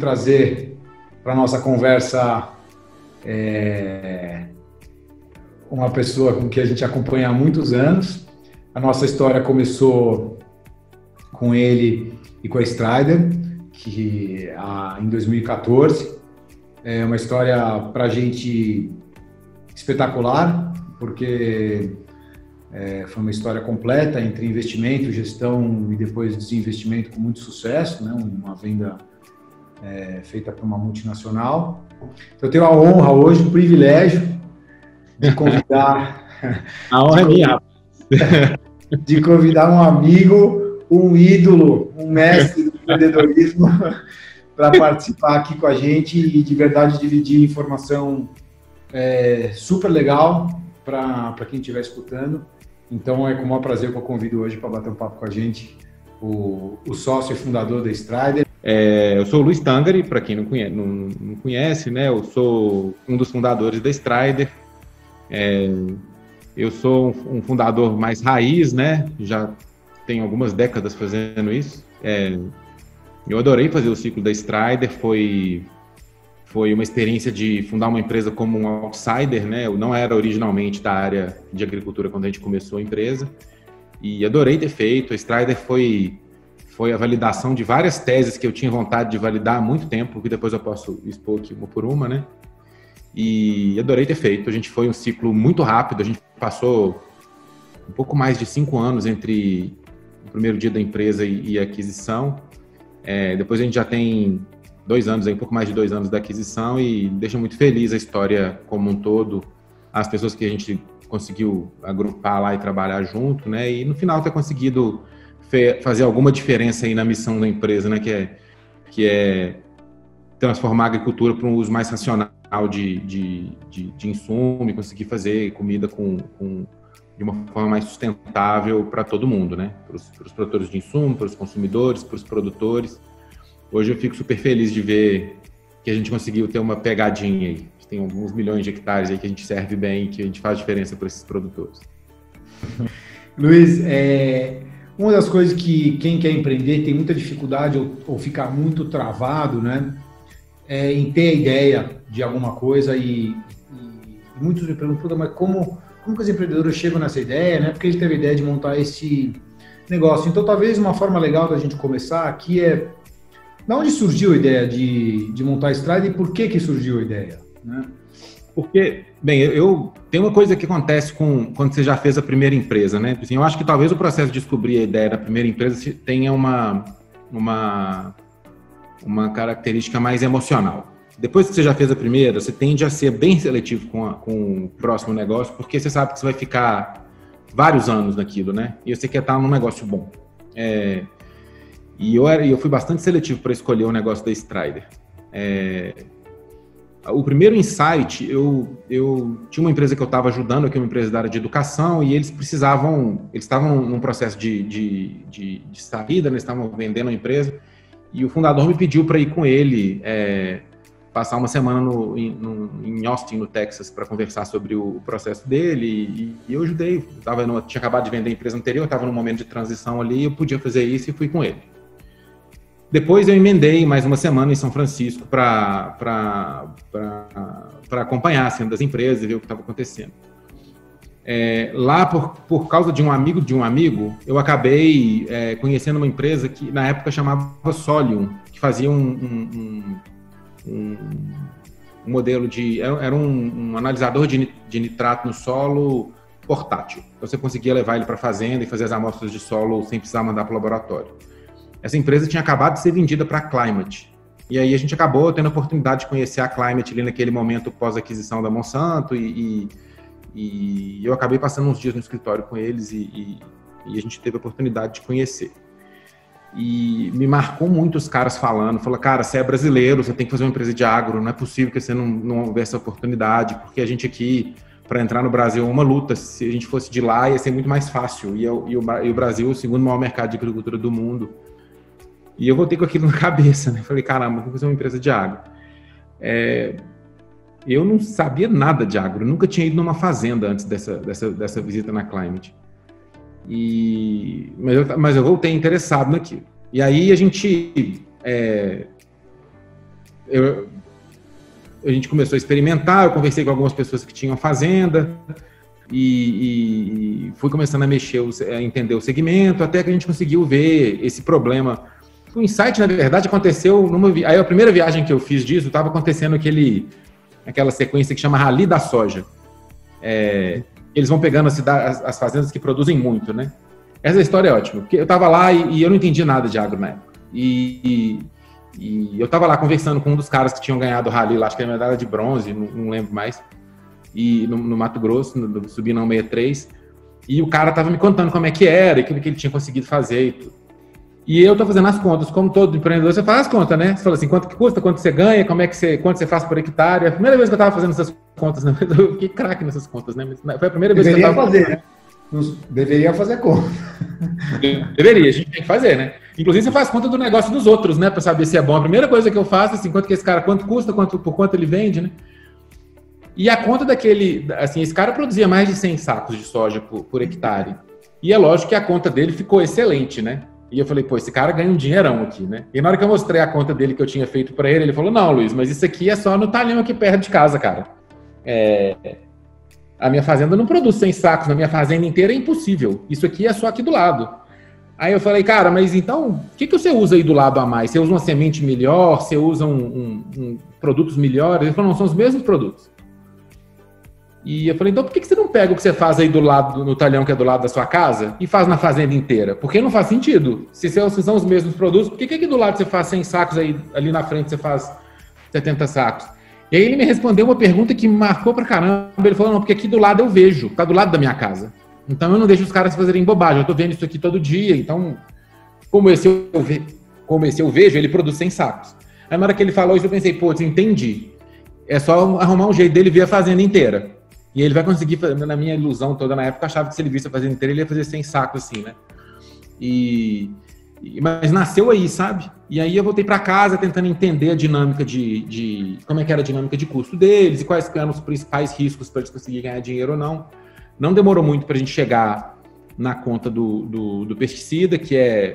trazer para a nossa conversa uma pessoa com que a gente acompanha há muitos anos. A nossa história começou com ele e com a Strider, que em 2014. É uma história para a gente espetacular, porque foi uma história completa entre investimento, gestão e depois desinvestimento com muito sucesso, né? Uma venda feita por uma multinacional. Então, eu tenho a honra hoje, o privilégio de convidar... A honra é minha. De convidar um amigo, um ídolo, um mestre do empreendedorismo para participar aqui com a gente e de verdade dividir informação super legal para quem estiver escutando. Então é com o maior prazer que eu convido hoje para bater um papo com a gente o sócio e fundador da Strider. Eu sou o Luiz Tangari, para quem não conhece, né? Eu sou um dos fundadores da Strider. Eu sou um fundador mais raiz, né? Já tenho algumas décadas fazendo isso. Eu adorei fazer o ciclo da Strider, foi uma experiência de fundar uma empresa como um outsider, né? Eu não era originalmente da área de agricultura quando a gente começou a empresa e adorei ter feito. A Strider foi a validação de várias teses que eu tinha vontade de validar há muito tempo, que depois eu posso expor aqui uma por uma, né? E adorei ter feito. A gente foi um ciclo muito rápido, a gente passou um pouco mais de 5 anos entre o primeiro dia da empresa e a aquisição. Depois a gente já tem 2 anos, um pouco mais de 2 anos da aquisição e deixa muito feliz a história como um todo, as pessoas que a gente conseguiu agrupar lá e trabalhar junto, né? E no final ter conseguido fazer alguma diferença aí na missão da empresa, né? Que é transformar a agricultura para um uso mais racional de insumo e conseguir fazer comida de uma forma mais sustentável para todo mundo, né? Para os produtores de insumo, para os consumidores, para os produtores. Hoje eu fico super feliz de ver que a gente conseguiu ter uma pegadinha aí. A gente tem alguns milhões de hectares aí que a gente serve bem e que a gente faz diferença para esses produtores. Luiz, uma das coisas que quem quer empreender tem muita dificuldade ou fica muito travado, né? Em ter a ideia de alguma coisa e muitos me perguntam, mas como que os empreendedores chegam nessa ideia, né? Porque ele teve a ideia de montar esse negócio. Então, talvez uma forma legal da gente começar aqui de onde surgiu a ideia de montar a Strider e por que surgiu a ideia, né? Porque, bem, tem uma coisa que acontece quando você já fez a primeira empresa, né? Assim, eu acho que talvez o processo de descobrir a ideia da primeira empresa tenha uma característica mais emocional. Depois que você já fez a primeira, você tende a ser bem seletivo com o próximo negócio, porque você sabe que você vai ficar vários anos naquilo, né? E você quer estar num negócio bom. E eu fui bastante seletivo para escolher o negócio da Strider. O primeiro insight, eu tinha uma empresa que eu estava ajudando, que é uma empresa da área de educação, e eles estavam num processo de saída, né? Eles estavam vendendo a empresa, e o fundador me pediu para ir com ele passar uma semana em Austin, no Texas, para conversar sobre o processo dele, e eu ajudei. Tinha acabado de vender a empresa anterior, estava num momento de transição ali, eu podia fazer isso e fui com ele. Depois eu emendei mais uma semana em São Francisco para acompanhar a cena das empresas e ver o que estava acontecendo. Lá, por causa de um amigo, eu acabei conhecendo uma empresa que na época chamava Solium, que fazia um modelo era um analisador de nitrato no solo portátil. Então você conseguia levar ele para a fazenda e fazer as amostras de solo sem precisar mandar para o laboratório. Essa empresa tinha acabado de ser vendida para a Climate. E aí a gente acabou tendo a oportunidade de conhecer a Climate ali naquele momento pós-aquisição da Monsanto e eu acabei passando uns dias no escritório com eles e a gente teve a oportunidade de conhecer. E me marcou muito os caras falando, cara, você é brasileiro, você tem que fazer uma empresa de agro, não é possível que você não houvesse essa oportunidade, porque a gente aqui, para entrar no Brasil, é uma luta, se a gente fosse de lá ia ser muito mais fácil, e o Brasil é o segundo maior mercado de agricultura do mundo. E eu voltei com aquilo na cabeça, né? Falei, caramba, vou fazer uma empresa de agro. Eu não sabia nada de agro, nunca tinha ido numa fazenda antes dessa visita na Climate. Mas eu voltei interessado naquilo. E aí a gente a gente começou a experimentar, eu conversei com algumas pessoas que tinham fazenda e fui começando a mexer, a entender o segmento, até que a gente conseguiu ver esse problema. O insight, na verdade, aconteceu aí a primeira viagem que eu fiz disso, estava acontecendo aquela sequência que chama Rally da Soja. Eles vão pegando as fazendas que produzem muito, né? Essa história é ótima, porque eu estava lá e eu não entendi nada de agro na época. E eu estava lá conversando com um dos caras que tinham ganhado o Rally, lá, acho que era medalha de bronze, não lembro mais, e no Mato Grosso, subindo ao 63, e o cara estava me contando como é que era, e aquilo que ele tinha conseguido fazer e tudo. E eu tô fazendo as contas, como todo empreendedor, você faz as contas, né? Você fala assim, quanto que custa, quanto você ganha, quanto você faz por hectare. A primeira vez que eu tava fazendo essas contas, né? Eu fiquei craque nessas contas, né? Foi a primeira vez que eu tava fazer, né? Deveria fazer conta. Deveria, a gente tem que fazer, né? Inclusive, você faz conta do negócio dos outros, né? Pra saber se é bom. A primeira coisa que eu faço, assim, quanto que esse cara, quanto custa, por quanto ele vende, né? E a conta assim, esse cara produzia mais de 100 sacos de soja por hectare. E é lógico que a conta dele ficou excelente, né? E eu falei, pô, esse cara ganha um dinheirão aqui, né? E na hora que eu mostrei a conta dele que eu tinha feito para ele, ele falou, não, Luiz, mas isso aqui é só no talhão aqui perto de casa, cara. A minha fazenda não produz 100 sacos, na minha fazenda inteira é impossível. Isso aqui é só aqui do lado. Aí eu falei, cara, mas então, o que você usa aí do lado a mais? Você usa uma semente melhor? Você usa produtos melhores? Ele falou, não, são os mesmos produtos. E eu falei, então por que você não pega o que você faz aí do lado, no talhão que é do lado da sua casa e faz na fazenda inteira? Porque não faz sentido. Se são os mesmos produtos, por que aqui do lado você faz 100 sacos, aí ali na frente você faz 70 sacos? E aí ele me respondeu uma pergunta que me marcou pra caramba. Ele falou, não, porque aqui do lado eu vejo, tá do lado da minha casa. Então eu não deixo os caras fazerem bobagem, eu tô vendo isso aqui todo dia, então como esse eu vejo, ele produz 100 sacos. Aí na hora que ele falou isso eu pensei, pô, entendi. É só arrumar um jeito dele ver a fazenda inteira. E ele vai conseguir, na minha ilusão toda na época, eu achava que se ele visse a fazenda inteira, ele ia fazer 100 sacos assim, né? Mas nasceu aí, sabe? E aí eu voltei para casa tentando entender a dinâmica como é que era a dinâmica de custo deles e quais eram os principais riscos para eles conseguirem ganhar dinheiro ou não. Não demorou muito para a gente chegar na conta do pesticida, que é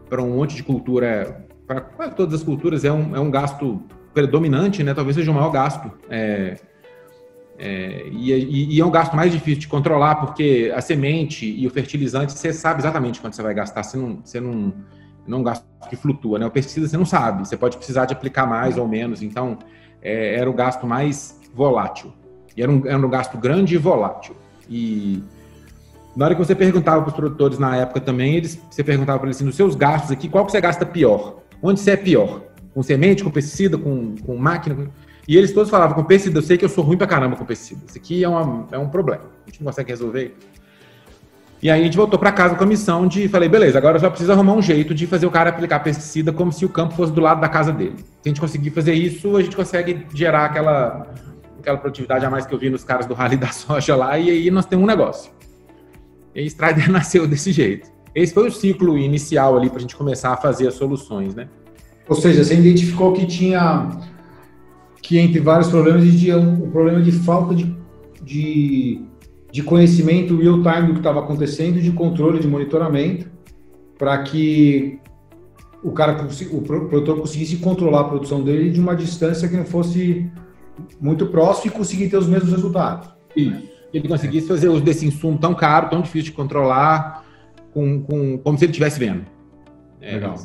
para um monte de cultura, para quase todas as culturas, é um gasto predominante, né? Talvez seja o maior gasto. E é um gasto mais difícil de controlar, porque a semente e o fertilizante, você sabe exatamente quanto você vai gastar, você não é um gasto que flutua, né? O pesticida você não sabe, você pode precisar de aplicar mais ou menos, então era o gasto mais volátil, e era um gasto grande e volátil. E na hora que você perguntava para os produtores na época também, você perguntava para eles assim, nos seus gastos aqui, qual que você gasta pior? Onde você é pior? Com semente, com pesticida, com máquina? E eles todos falavam, com pesticida, eu sei que eu sou ruim pra caramba com pesticida. Isso aqui é um problema. A gente não consegue resolver. E aí a gente voltou para casa com a missão falei, beleza, agora eu só preciso arrumar um jeito de fazer o cara aplicar pesticida como se o campo fosse do lado da casa dele. Se a gente conseguir fazer isso, a gente consegue gerar aquela produtividade a mais que eu vi nos caras do Rally da Soja lá, e aí nós temos um negócio. E a Strider nasceu desse jeito. Esse foi o ciclo inicial ali para a gente começar a fazer as soluções, né? Ou seja, você identificou que entre vários problemas existia um problema de falta de conhecimento real-time do que estava acontecendo, de controle, de monitoramento, para que o produtor conseguisse controlar a produção dele de uma distância que não fosse muito próxima e conseguir ter os mesmos resultados. Isso. Ele conseguisse fazer uso desse insumo tão caro, tão difícil de controlar, como se ele estivesse vendo. Legal.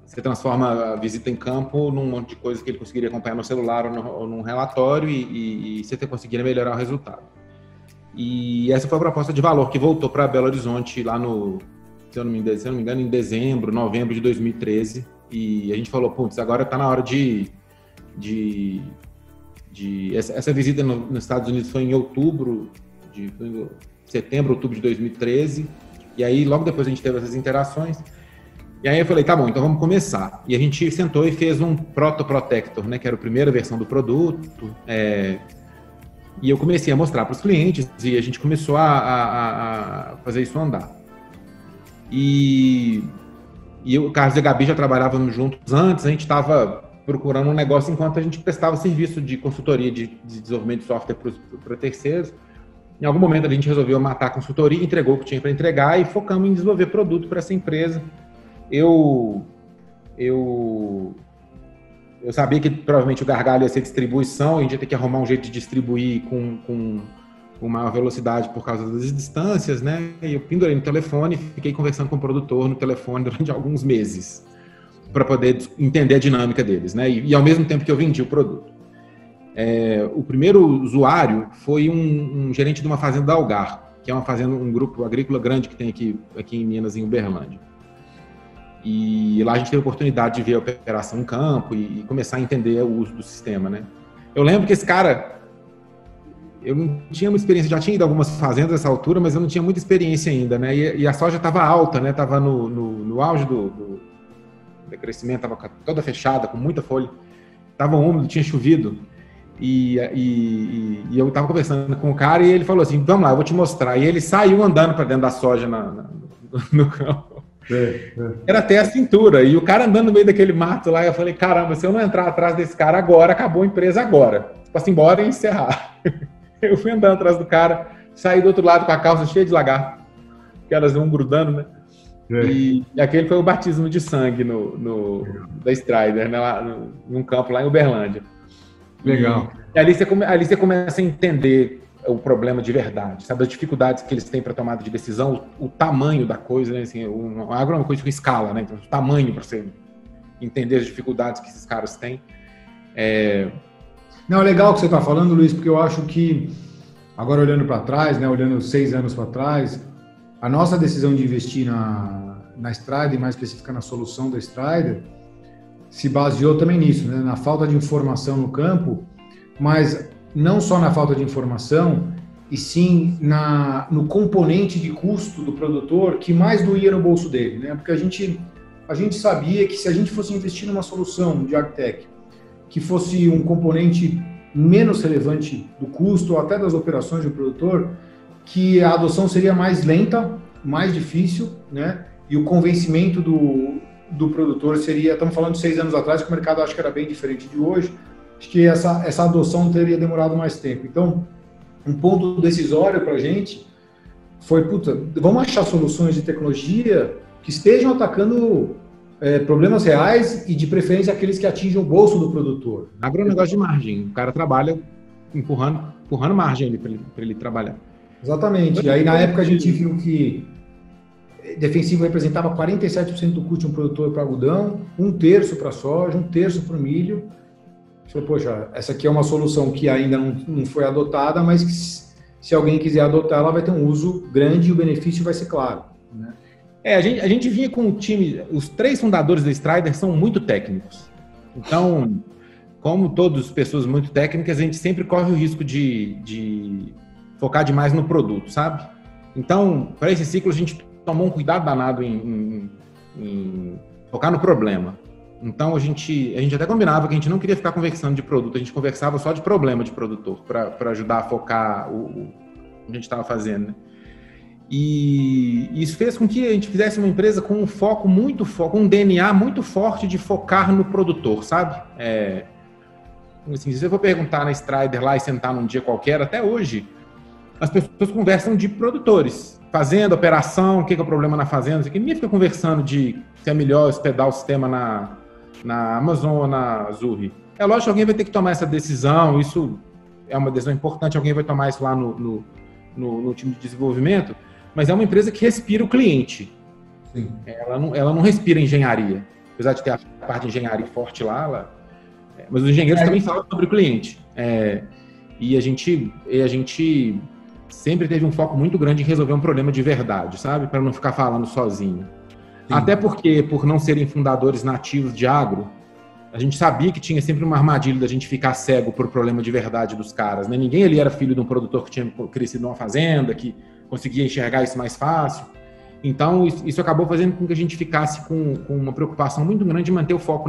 Você transforma a visita em campo num monte de coisa que ele conseguiria acompanhar no celular ou num relatório e você conseguiria melhorar o resultado. E essa foi a proposta de valor que voltou para Belo Horizonte lá se eu não me engano, em dezembro, novembro de 2013. E a gente falou, putz, agora está na hora essa visita nos Estados Unidos foi em setembro, outubro de 2013. E aí, logo depois a gente teve essas interações. E aí eu falei, tá bom, então vamos começar. E a gente sentou e fez um Proto-Protector, né, que era a primeira versão do produto. E eu comecei a mostrar para os clientes e a gente começou a fazer isso andar. E o Carlos e a Gabi já trabalhávamos juntos antes, a gente estava procurando um negócio enquanto a gente prestava serviço de consultoria de desenvolvimento de software para terceiros. Em algum momento a gente resolveu matar a consultoria, entregou o que tinha para entregar e focamos em desenvolver produto para essa empresa. Eu eu sabia que provavelmente o gargalo ia ser distribuição, a gente ia ter que arrumar um jeito de distribuir com maior velocidade por causa das distâncias, né? E eu pendurei no telefone e fiquei conversando com o produtor no telefone durante alguns meses para poder entender a dinâmica deles, né? E ao mesmo tempo que eu vendi o produto. O primeiro usuário foi um gerente de uma fazenda da Algar, que é uma fazenda, um grupo agrícola grande que tem aqui em Minas, em Uberlândia. E lá a gente teve a oportunidade de ver a operação em campo e começar a entender o uso do sistema, né? Eu lembro que esse cara, eu não tinha uma experiência, já tinha ido a algumas fazendas nessa altura, mas eu não tinha muita experiência ainda, né? E a soja estava alta, né? Estava no auge do crescimento, estava toda fechada, com muita folha. Estava úmido, tinha chovido. E eu estava conversando com o cara e ele falou assim, vamos lá, eu vou te mostrar. E ele saiu andando para dentro da soja no campo. Era até a cintura. E o cara andando no meio daquele mato lá, eu falei, caramba, se eu não entrar atrás desse cara agora, acabou a empresa agora. Posso ir embora e encerrar. Eu fui andando atrás do cara, saí do outro lado com a calça cheia de lagarto, que elas vão grudando, né? E aquele foi o batismo de sangue da Strider, né? Num campo lá em Uberlândia. Legal. E ali você começa a entender o problema de verdade, sabe? As dificuldades que eles têm para tomada de decisão, o tamanho da coisa, né? Assim, o agro é uma coisa com escala, né? Então, o tamanho para você entender as dificuldades que esses caras têm. Não, é legal o que você está falando, Luiz, porque eu acho que, agora olhando para trás, né, olhando 6 anos para trás, a nossa decisão de investir na Strider, mais específica na solução da Strider, se baseou também nisso, né, na falta de informação no campo, mas não só na falta de informação, e sim no componente de custo do produtor que mais doía no bolso dele, né? Porque a gente sabia que se a gente fosse investir numa solução de AgTech que fosse um componente menos relevante do custo ou até das operações do produtor, que a adoção seria mais lenta, mais difícil, né? E o convencimento do produtor seria, estamos falando de 6 anos atrás, que o mercado acho que era bem diferente de hoje, acho que essa adoção teria demorado mais tempo. Então, um ponto decisório para a gente foi, vamos achar soluções de tecnologia que estejam atacando problemas reais e, de preferência, aqueles que atingem o bolso do produtor. Agro é um negócio de margem. O cara trabalha empurrando margem ali para ele trabalhar. Exatamente. E aí, na época, a gente viu que defensivo representava 47% do custo de um produtor para algodão, 1/3 para soja, 1/3 para o milho. A gente falou, poxa, essa aqui é uma solução que ainda não foi adotada, mas que, se alguém quiser adotar, ela vai ter um uso grande e o benefício vai ser claro, né? A gente vinha com o time, os 3 fundadores da Strider são muito técnicos. Então, como todas as pessoas muito técnicas, a gente sempre corre o risco de focar demais no produto, sabe? Então, para esse ciclo, a gente tomou um cuidado danado em focar no problema. Então, a gente até combinava que a gente não queria ficar conversando de produto, a gente conversava só de problema de produtor, para ajudar a focar o que a gente estava fazendo, né? E isso fez com que a gente fizesse uma empresa com um DNA muito forte de focar no produtor, sabe? Assim, se você for perguntar na Strider lá e sentar num dia qualquer, até hoje, as pessoas conversam de produtores, fazenda, operação, o que é o problema na fazenda, ninguém fica conversando de se é melhor hospedar o sistema na Amazon ou na Azure. É lógico que alguém vai ter que tomar essa decisão, isso é uma decisão importante, alguém vai tomar isso lá no time de desenvolvimento, mas é uma empresa que respira o cliente. Sim. Ela não respira engenharia, apesar de ter a parte de engenharia forte lá, mas os engenheiros também falam sobre o cliente. E a gente sempre teve um foco muito grande em resolver um problema de verdade, sabe? Para não ficar falando sozinho. Sim. Até porque, por não serem fundadores nativos de agro, a gente sabia que tinha sempre uma armadilha da gente ficar cego por problema de verdade dos caras, né? Ninguém ali era filho de um produtor que tinha crescido numa fazenda, que conseguia enxergar isso mais fácil. Então, isso acabou fazendo com que a gente ficasse com uma preocupação muito grande de manter o foco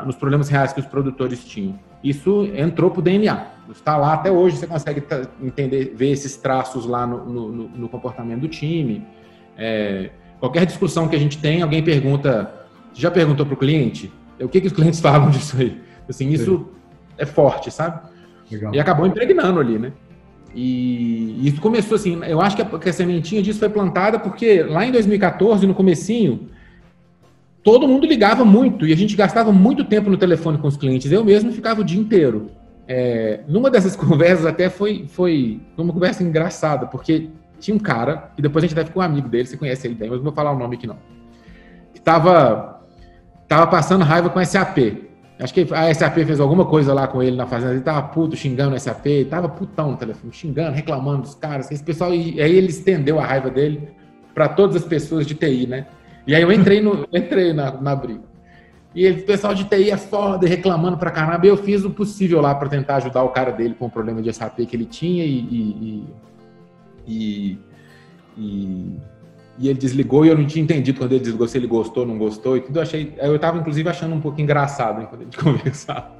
nos problemas reais que os produtores tinham. Isso entrou para o DNA. Está lá até hoje, você consegue entender, ver esses traços lá no comportamento do time. Qualquer discussão que a gente tem, alguém pergunta, já perguntou para o cliente? O que os clientes falam disso aí? Assim, isso é forte, sabe? Legal. E acabou impregnando ali, né? E isso começou assim, eu acho que a sementinha disso foi plantada porque lá em 2014, no comecinho, todo mundo ligava muito e a gente gastava muito tempo no telefone com os clientes. Eu mesmo ficava o dia inteiro. Numa dessas conversas até foi uma conversa engraçada, porque tinha um cara, e depois a gente deve ficar um amigo dele, você conhece ele bem, mas não vou falar o nome aqui não, que tava passando raiva com a SAP. Acho que a SAP fez alguma coisa lá com ele na fazenda, ele tava puto, xingando a SAP, tava putão no telefone, xingando, reclamando dos caras, esse pessoal, e aí ele estendeu a raiva dele para todas as pessoas de TI, né? E aí eu entrei na briga. E o pessoal de TI é foda, reclamando pra caramba, e eu fiz o possível lá para tentar ajudar o cara dele com o problema de SAP que ele tinha e ele desligou e eu não tinha entendido quando ele desligou, se ele gostou, não gostou e tudo. Eu tava, inclusive, achando um pouco engraçado, hein, quando a gente conversava.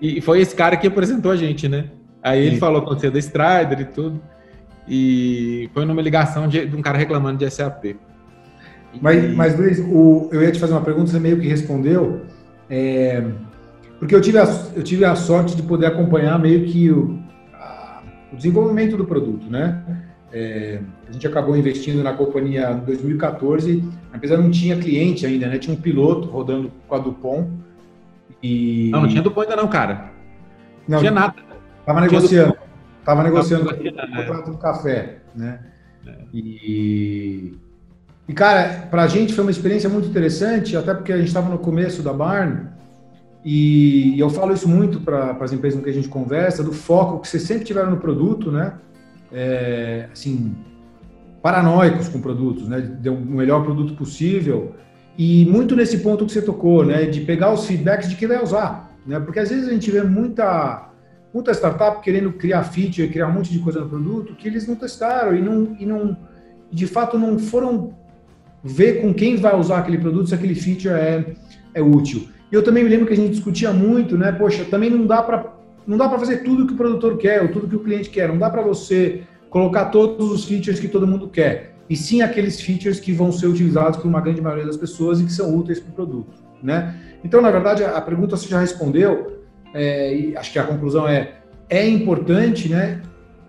E foi esse cara que apresentou a gente, né? Aí ele falou com você da Strider e tudo. E foi numa ligação de um cara reclamando de SAP. Mas Luiz, eu ia te fazer uma pergunta, você meio que respondeu. Porque eu tive a sorte de poder acompanhar meio que o desenvolvimento do produto, né? A gente acabou investindo na companhia em 2014, a empresa não tinha cliente ainda, né? Tinha um piloto rodando com a Dupont. Não tinha Dupont ainda não, cara. Não tinha nada. Tava negociando o contrato do café, né? E, cara, pra gente foi uma experiência muito interessante, até porque a gente estava no começo da Barn, e eu falo isso muito para as empresas com que a gente conversa, do foco que vocês sempre tiveram no produto, né? Assim, paranoicos com produtos, né? De o melhor produto possível, e muito nesse ponto que você tocou, né? De pegar os feedbacks de quem vai usar, né? Porque às vezes a gente vê muita startup querendo criar feature, criar um monte de coisa no produto que eles não testaram e de fato não foram ver com quem vai usar aquele produto, se aquele feature é útil. E eu também me lembro que a gente discutia muito, né? Poxa, também não dá para fazer tudo que o produtor quer, ou tudo que o cliente quer. Não dá para você colocar todos os features que todo mundo quer. E sim aqueles features que vão ser utilizados por uma grande maioria das pessoas e que são úteis para o produto, né? Então, na verdade, a pergunta você já respondeu, e acho que a conclusão é importante, né?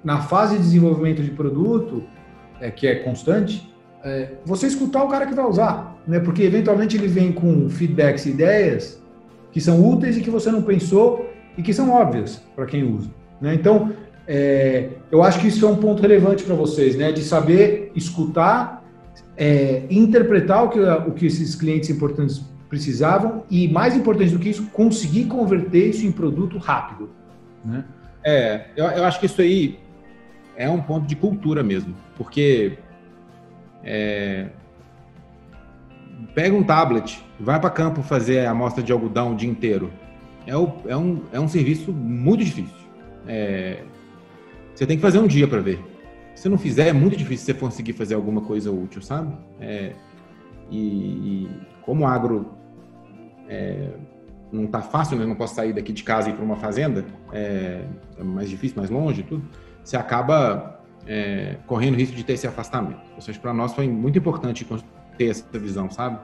Na fase de desenvolvimento de produto, que é constante, você escutar o cara que vai usar, né? Porque eventualmente ele vem com feedbacks e ideias que são úteis e que você não pensou e que são óbvias para quem usa, né? Então, eu acho que isso é um ponto relevante para vocês, né? De saber escutar, interpretar o que esses clientes importantes precisavam e, mais importante do que isso, conseguir converter isso em produto rápido, né? Eu acho que isso aí é um ponto de cultura mesmo, porque pega um tablet, vai para campo fazer a amostra de algodão o dia inteiro. É um serviço muito difícil. Você tem que fazer um dia para ver. Se não fizer, é muito difícil você conseguir fazer alguma coisa útil, sabe? E como o agro não tá fácil, né? Não posso sair daqui de casa e ir para uma fazenda, é mais difícil, mais longe e tudo, você acaba correndo risco de ter esse afastamento. Ou seja, para nós foi muito importante ter essa visão, sabe?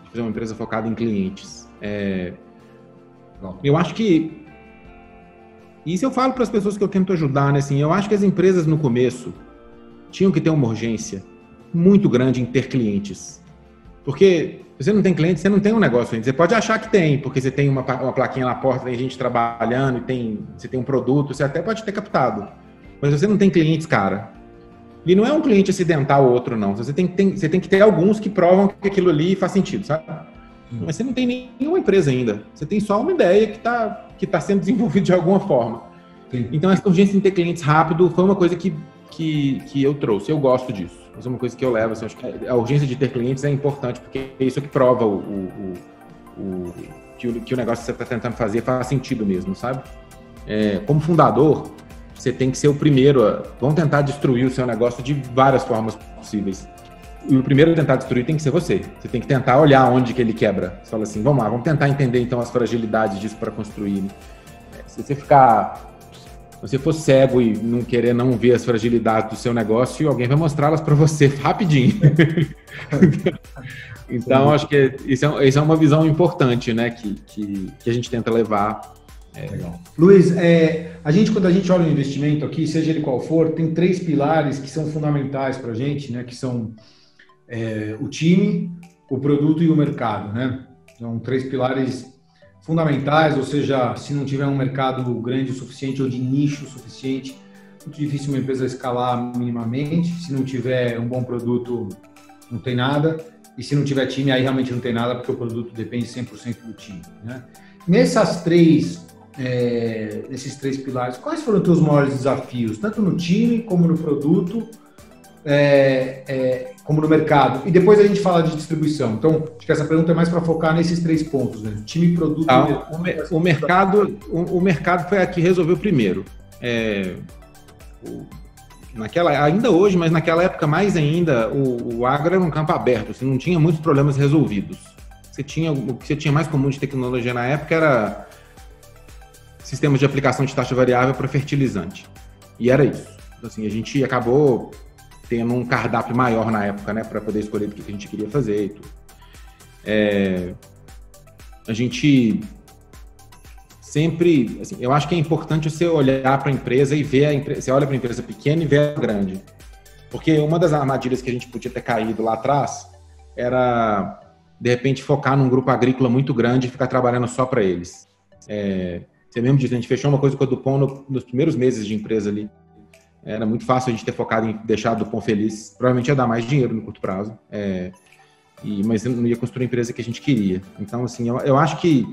De fazer uma empresa focada em clientes. Eu acho que isso eu falo para as pessoas que eu tento ajudar, né? Assim, eu acho que as empresas no começo tinham que ter uma urgência muito grande em ter clientes. Porque se você não tem cliente, você não tem um negócio ainda. Você pode achar que tem, porque você tem uma plaquinha na porta, tem gente trabalhando, você tem um produto, você até pode ter captado. Mas se você não tem clientes, cara, e não é um cliente acidental ou outro, não. Você tem que ter alguns que provam que aquilo ali faz sentido, sabe? Mas você não tem nenhuma empresa ainda. Você tem só uma ideia que tá sendo desenvolvida de alguma forma. Sim. Então, essa urgência em ter clientes rápido foi uma coisa que eu trouxe. Eu gosto disso. Isso é uma coisa que eu levo. Assim, acho que a urgência de ter clientes é importante, porque é isso que prova que o negócio que você está tentando fazer faz sentido mesmo, sabe? Como fundador, você tem que ser o primeiro vão tentar destruir o seu negócio de várias formas possíveis. E o primeiro a tentar destruir tem que ser você. Você tem que tentar olhar onde que ele quebra. Você fala assim, vamos lá, vamos tentar entender então as fragilidades disso para construir. Se você for cego e não querer não ver as fragilidades do seu negócio, alguém vai mostrá-las para você rapidinho. Então, acho que isso é uma visão importante, né, que a gente tenta levar. Legal. Luiz, quando a gente olha o investimento aqui, seja ele qual for, tem 3 pilares que são fundamentais para a gente, né, que são o time, o produto e o mercado, né? São 3 pilares fundamentais, ou seja, se não tiver um mercado grande o suficiente ou de nicho o suficiente, muito difícil uma empresa escalar minimamente. Se não tiver um bom produto, não tem nada. E se não tiver time, aí realmente não tem nada, porque o produto depende 100% do time, né? Nesses 3 pilares, quais foram os teus maiores desafios, tanto no time, como no produto, como no mercado? E depois a gente fala de distribuição. Então, acho que essa pergunta é mais para focar nesses 3 pontos, né? Time, produto e o mercado foi a que resolveu primeiro. Ainda hoje, mas naquela época mais ainda, o agro era um campo aberto, assim, não tinha muitos problemas resolvidos. O que você tinha mais comum de tecnologia na época era sistemas de aplicação de taxa variável para fertilizante. E era isso. Então, assim, a gente acabou tendo um cardápio maior na época, né, para poder escolher o que a gente queria fazer e tudo. A gente sempre, assim, eu acho que é importante você olhar para a empresa e ver a empresa. Você olha para a empresa pequena e vê a grande. Porque uma das armadilhas que a gente podia ter caído lá atrás era, de repente, focar num grupo agrícola muito grande e ficar trabalhando só para eles. Você mesmo disse, a gente fechou uma coisa com a Dupont nos primeiros meses de empresa ali. Era muito fácil a gente ter focado em deixar a Dupont feliz. Provavelmente ia dar mais dinheiro no curto prazo. Mas não ia construir a empresa que a gente queria. Então, assim, eu acho que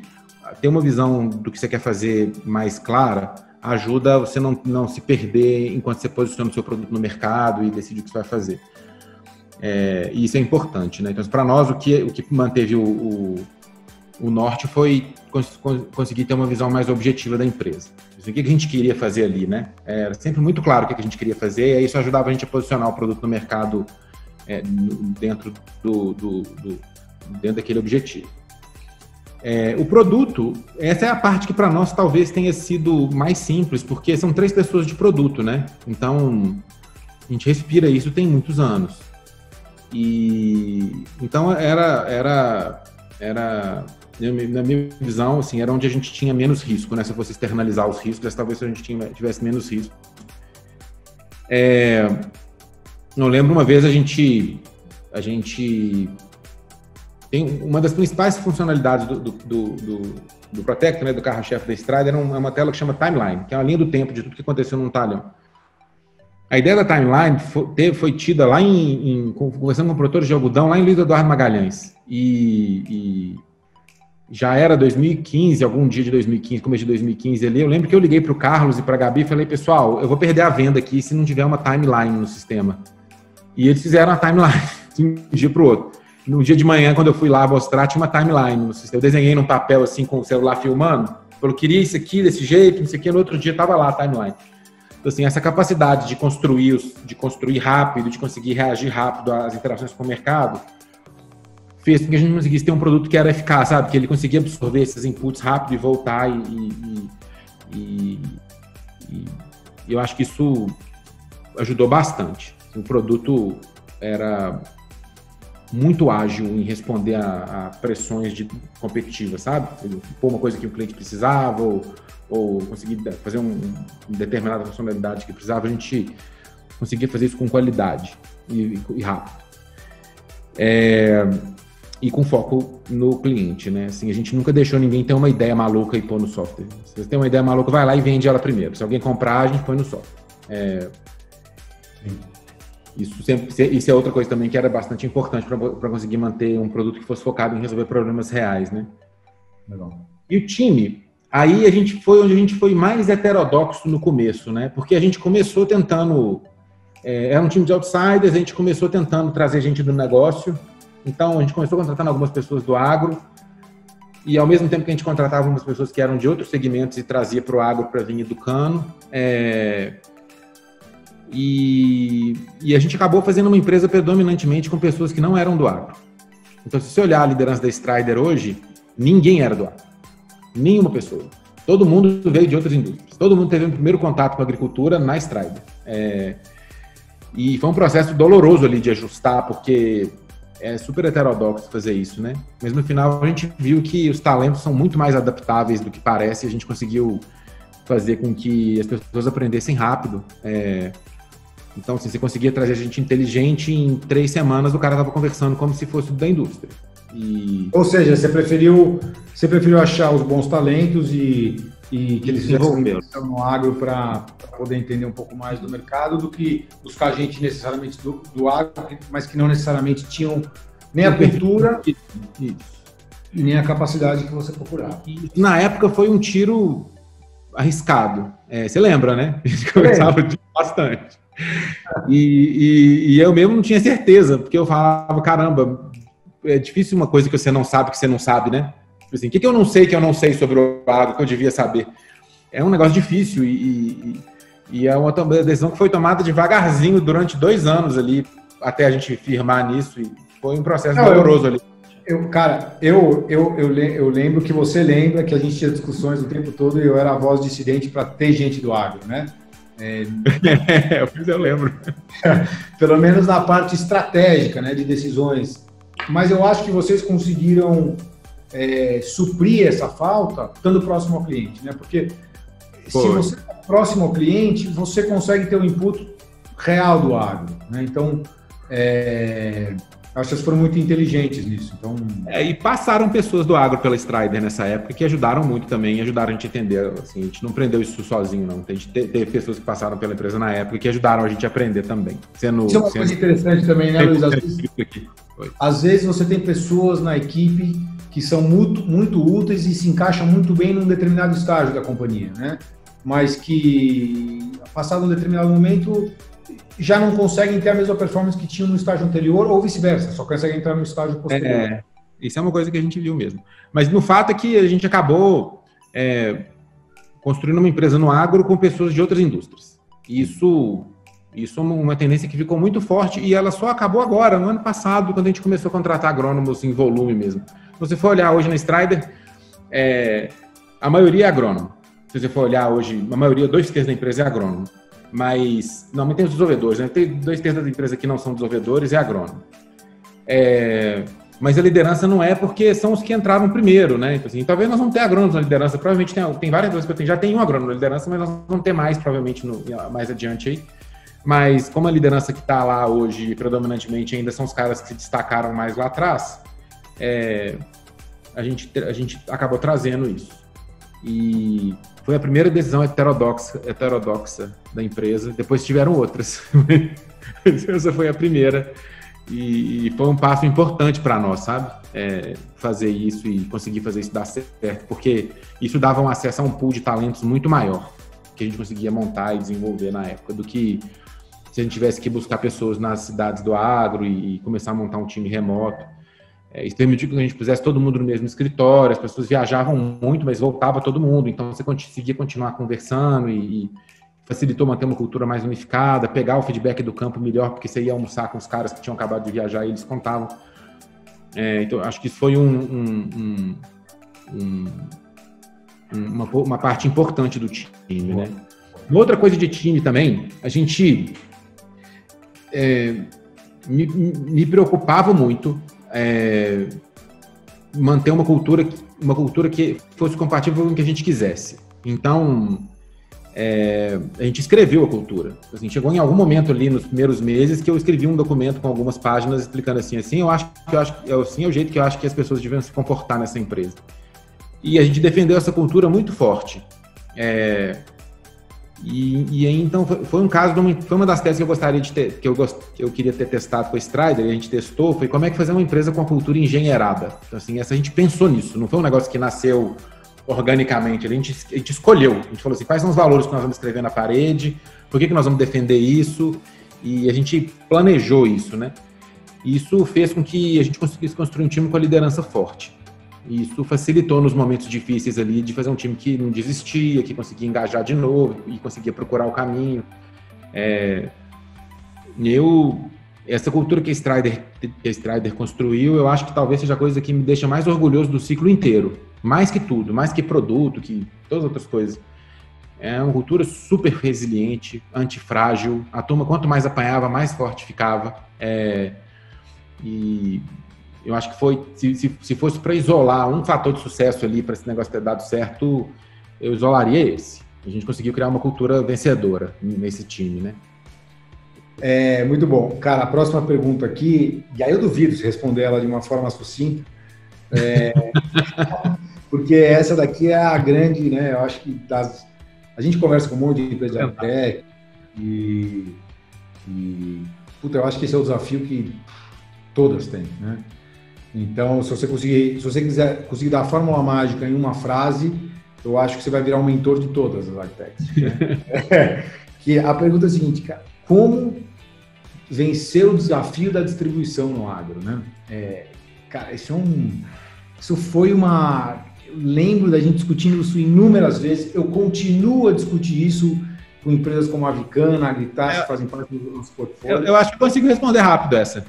ter uma visão do que você quer fazer mais clara ajuda você não se perder enquanto você posiciona o seu produto no mercado e decide o que você vai fazer. E isso é importante, né? Então, para nós, o que manteve o norte foi conseguir ter uma visão mais objetiva da empresa. O que a gente queria fazer ali, né? Era sempre muito claro o que a gente queria fazer, e aí isso ajudava a gente a posicionar o produto no mercado dentro daquele objetivo. O produto, essa é a parte que para nós talvez tenha sido mais simples, porque são 3 pessoas de produto, né? Então, a gente respira isso tem muitos anos. E então na minha visão, assim, era onde a gente tinha menos risco, né? Se eu fosse externalizar os riscos, talvez a gente tivesse menos risco. Eu lembro uma vez a gente tem uma das principais funcionalidades do Protector, né, do carro-chefe da Strider, é uma tela que chama Timeline, que é uma linha do tempo de tudo que aconteceu num talhão. A ideia da Timeline foi tida lá conversando com produtores de algodão, lá em Luiz Eduardo Magalhães. E já era 2015, algum dia de 2015, começo de 2015 ali, eu lembro que eu liguei para o Carlos e para a Gabi e falei, pessoal, eu vou perder a venda aqui se não tiver uma timeline no sistema. E eles fizeram a timeline de um dia para o outro. No dia de manhã, quando eu fui lá mostrar, tinha uma timeline no sistema. Eu desenhei num papel assim, com o celular filmando, falou, queria isso aqui, desse jeito, não sei o que, no outro dia estava lá a timeline. Então, assim, essa capacidade de construir rápido, de conseguir reagir rápido às interações com o mercado, fez com que a gente conseguisse ter um produto que era eficaz, sabe? Que ele conseguia absorver esses inputs rápido e voltar e eu acho que isso ajudou bastante. O produto era muito ágil em responder a pressões competitivas, sabe? Pôr uma coisa que o cliente precisava ou conseguir fazer uma determinada funcionalidade que precisava, a gente conseguia fazer isso com qualidade e rápido. E com foco no cliente, né? Assim, a gente nunca deixou ninguém ter uma ideia maluca e pôr no software. Se você tem uma ideia maluca, vai lá e vende ela primeiro. Se alguém comprar, a gente põe no software. Isso é outra coisa também que era bastante importante para conseguir manter um produto que fosse focado em resolver problemas reais, né? Legal. E o time, aí a gente foi onde a gente foi mais heterodoxo no começo, né? Porque a gente começou tentando... era um time de outsiders, a gente começou tentando trazer gente do negócio. Então, a gente começou contratando algumas pessoas do agro e, ao mesmo tempo que a gente contratava algumas pessoas que eram de outros segmentos e trazia para o agro para vir educando. E a gente acabou fazendo uma empresa predominantemente com pessoas que não eram do agro. Então, se você olhar a liderança da Strider hoje, ninguém era do agro. Nenhuma pessoa. Todo mundo veio de outras indústrias. Todo mundo teve um primeiro contato com a agricultura na Strider. E foi um processo doloroso ali de ajustar, porque é super heterodoxo fazer isso, né? Mas no final a gente viu que os talentos são muito mais adaptáveis do que parece e a gente conseguiu fazer com que as pessoas aprendessem rápido Então, assim, você conseguia trazer gente inteligente, em 3 semanas o cara estava conversando como se fosse da indústria. Ou seja, você preferiu achar os bons talentos e que eles fizessem no agro para poder entender um pouco mais do mercado do que buscar gente necessariamente do agro, mas que não necessariamente tinham nem a cultura e nem a capacidade que você procurava. Na época foi um tiro arriscado. Você lembra, né? A gente conversava bastante. E eu mesmo não tinha certeza, porque eu falava, caramba, é difícil uma coisa que você não sabe, né? Assim, o que eu não sei sobre o agro que eu devia saber? É um negócio difícil e é uma decisão que foi tomada devagarzinho durante 2 anos ali, até a gente firmar nisso, e foi um processo doloroso ali. Eu lembro que você lembra que a gente tinha discussões o tempo todo e eu era a voz dissidente para ter gente do agro, né? Eu lembro. Pelo menos na parte estratégica, né, de decisões. Mas eu acho que vocês conseguiram suprir essa falta estando próximo ao cliente, né? Porque se você está próximo ao cliente, você consegue ter um input real do agro, né? Então, acho que vocês foram muito inteligentes nisso. Então... e passaram pessoas do agro pela Strider nessa época que ajudaram muito também, ajudaram a gente a entender. Assim, a gente não aprendeu isso sozinho, não. A gente teve pessoas que passaram pela empresa na época que ajudaram a gente a aprender também. Isso é uma coisa interessante também, né, Luiz? Às vezes você tem pessoas na equipe que são muito úteis e se encaixam muito bem num determinado estágio da companhia, né? Mas que, passado um determinado momento, já não conseguem ter a mesma performance que tinham no estágio anterior ou vice-versa, só conseguem entrar no estágio posterior. Isso é uma coisa que a gente viu mesmo. Mas no fato é que a gente acabou construindo uma empresa no agro com pessoas de outras indústrias. Isso é uma tendência que ficou muito forte e ela só acabou agora, no ano passado, quando a gente começou a contratar agrônomos em volume mesmo. Se você for olhar hoje na Strider, a maioria é agrônomo. Se você for olhar hoje, a maioria, 2/3 da empresa é agrônomo. Mas, não tem os desenvolvedores, né? Tem 2/3 da empresa que não são desenvolvedores e é agrônomo. Mas a liderança não é porque são os que entraram primeiro, né? Então, assim, talvez nós vamos ter agrônomos na liderança, provavelmente tem várias coisas que eu já tenho um agrônomo na liderança, mas nós vamos ter mais, provavelmente, mais adiante aí. Mas como a liderança que está lá hoje, predominantemente, ainda são os caras que se destacaram mais lá atrás, a gente acabou trazendo isso. E foi a primeira decisão heterodoxa da empresa. Depois tiveram outras. Essa foi a primeira. E foi um passo importante para nós, sabe? Fazer isso e conseguir fazer isso dar certo. Porque isso dava um acesso a um pool de talentos muito maior que a gente conseguia montar e desenvolver na época do que se a gente tivesse que buscar pessoas nas cidades do agro e começar a montar um time remoto. Isso permitiu que a gente pusesse todo mundo no mesmo escritório, as pessoas viajavam muito, mas voltava todo mundo, então você conseguia continuar conversando e facilitou manter uma cultura mais unificada, pegar o feedback do campo melhor, porque você ia almoçar com os caras que tinham acabado de viajar e eles contavam. Então, acho que isso foi uma parte importante do time, né? Uma outra coisa de time também, a gente me preocupava muito manter uma cultura que fosse compatível com o que a gente quisesse. Então, a gente escreveu a cultura. Assim, chegou em algum momento ali nos primeiros meses que eu escrevi um documento com algumas páginas explicando assim, assim é o jeito que eu acho que as pessoas deviam se comportar nessa empresa. E a gente defendeu essa cultura muito forte. E aí, então, foi um caso, foi uma das teses que eu gostaria de ter, que eu queria ter testado com a Strider, e a gente testou, foi como é que fazer uma empresa com a cultura engenheirada. Então, assim, a gente pensou nisso, não foi um negócio que nasceu organicamente, a gente escolheu, a gente falou assim, quais são os valores que nós vamos escrever na parede, por que nós vamos defender isso, e a gente planejou isso, né? E isso fez com que a gente conseguisse construir um time com a liderança forte. E isso facilitou nos momentos difíceis ali de fazer um time que não desistia, que conseguia engajar de novo e conseguia procurar o caminho. Essa cultura que a Strider construiu, eu acho que talvez seja a coisa que me deixa mais orgulhoso do ciclo inteiro. Mais que tudo, mais que produto, que todas as outras coisas. É uma cultura super resiliente, antifrágil. A turma, quanto mais apanhava, mais forte ficava. E eu acho que foi, se fosse para isolar um fator de sucesso ali, para esse negócio ter dado certo, eu isolaria esse. A gente conseguiu criar uma cultura vencedora nesse time, né? Muito bom. Cara, a próxima pergunta aqui, e aí eu duvido se responder ela de uma forma sucinta, porque essa daqui é a grande, né? Eu acho que a gente conversa com um monte de empresas de tech puta, eu acho que esse é o desafio que todas têm, né? Então, se você quiser conseguir dar a fórmula mágica em uma frase, eu acho que você vai virar um mentor de todas as arquitetas. Né? Que a pergunta é a seguinte, cara, como vencer o desafio da distribuição no agro, né? Cara, isso foi uma... Eu lembro da gente discutindo isso inúmeras vezes, eu continuo a discutir isso com empresas como a Vicana, a Agritas, que fazem parte do nosso portfólio. Eu acho que eu consigo responder rápido essa.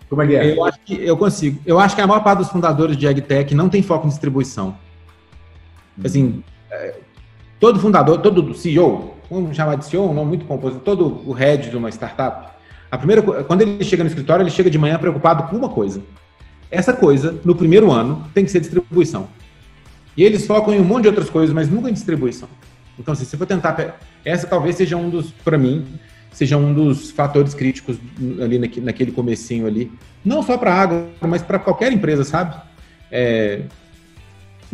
Como é que é? Eu acho que eu consigo. Eu acho que a maior parte dos fundadores de AgTech não tem foco em distribuição. Assim, todo fundador, todo CEO, vamos chamar de CEO, não muito composto, todo o head de uma startup, quando ele chega no escritório, ele chega de manhã preocupado com uma coisa. Essa coisa, no primeiro ano, tem que ser distribuição. E eles focam em um monte de outras coisas, mas nunca em distribuição. Então, se você for tentar... Essa talvez seja para mim, seja um dos fatores críticos ali naquele comecinho ali. Não só para a água, mas para qualquer empresa, sabe?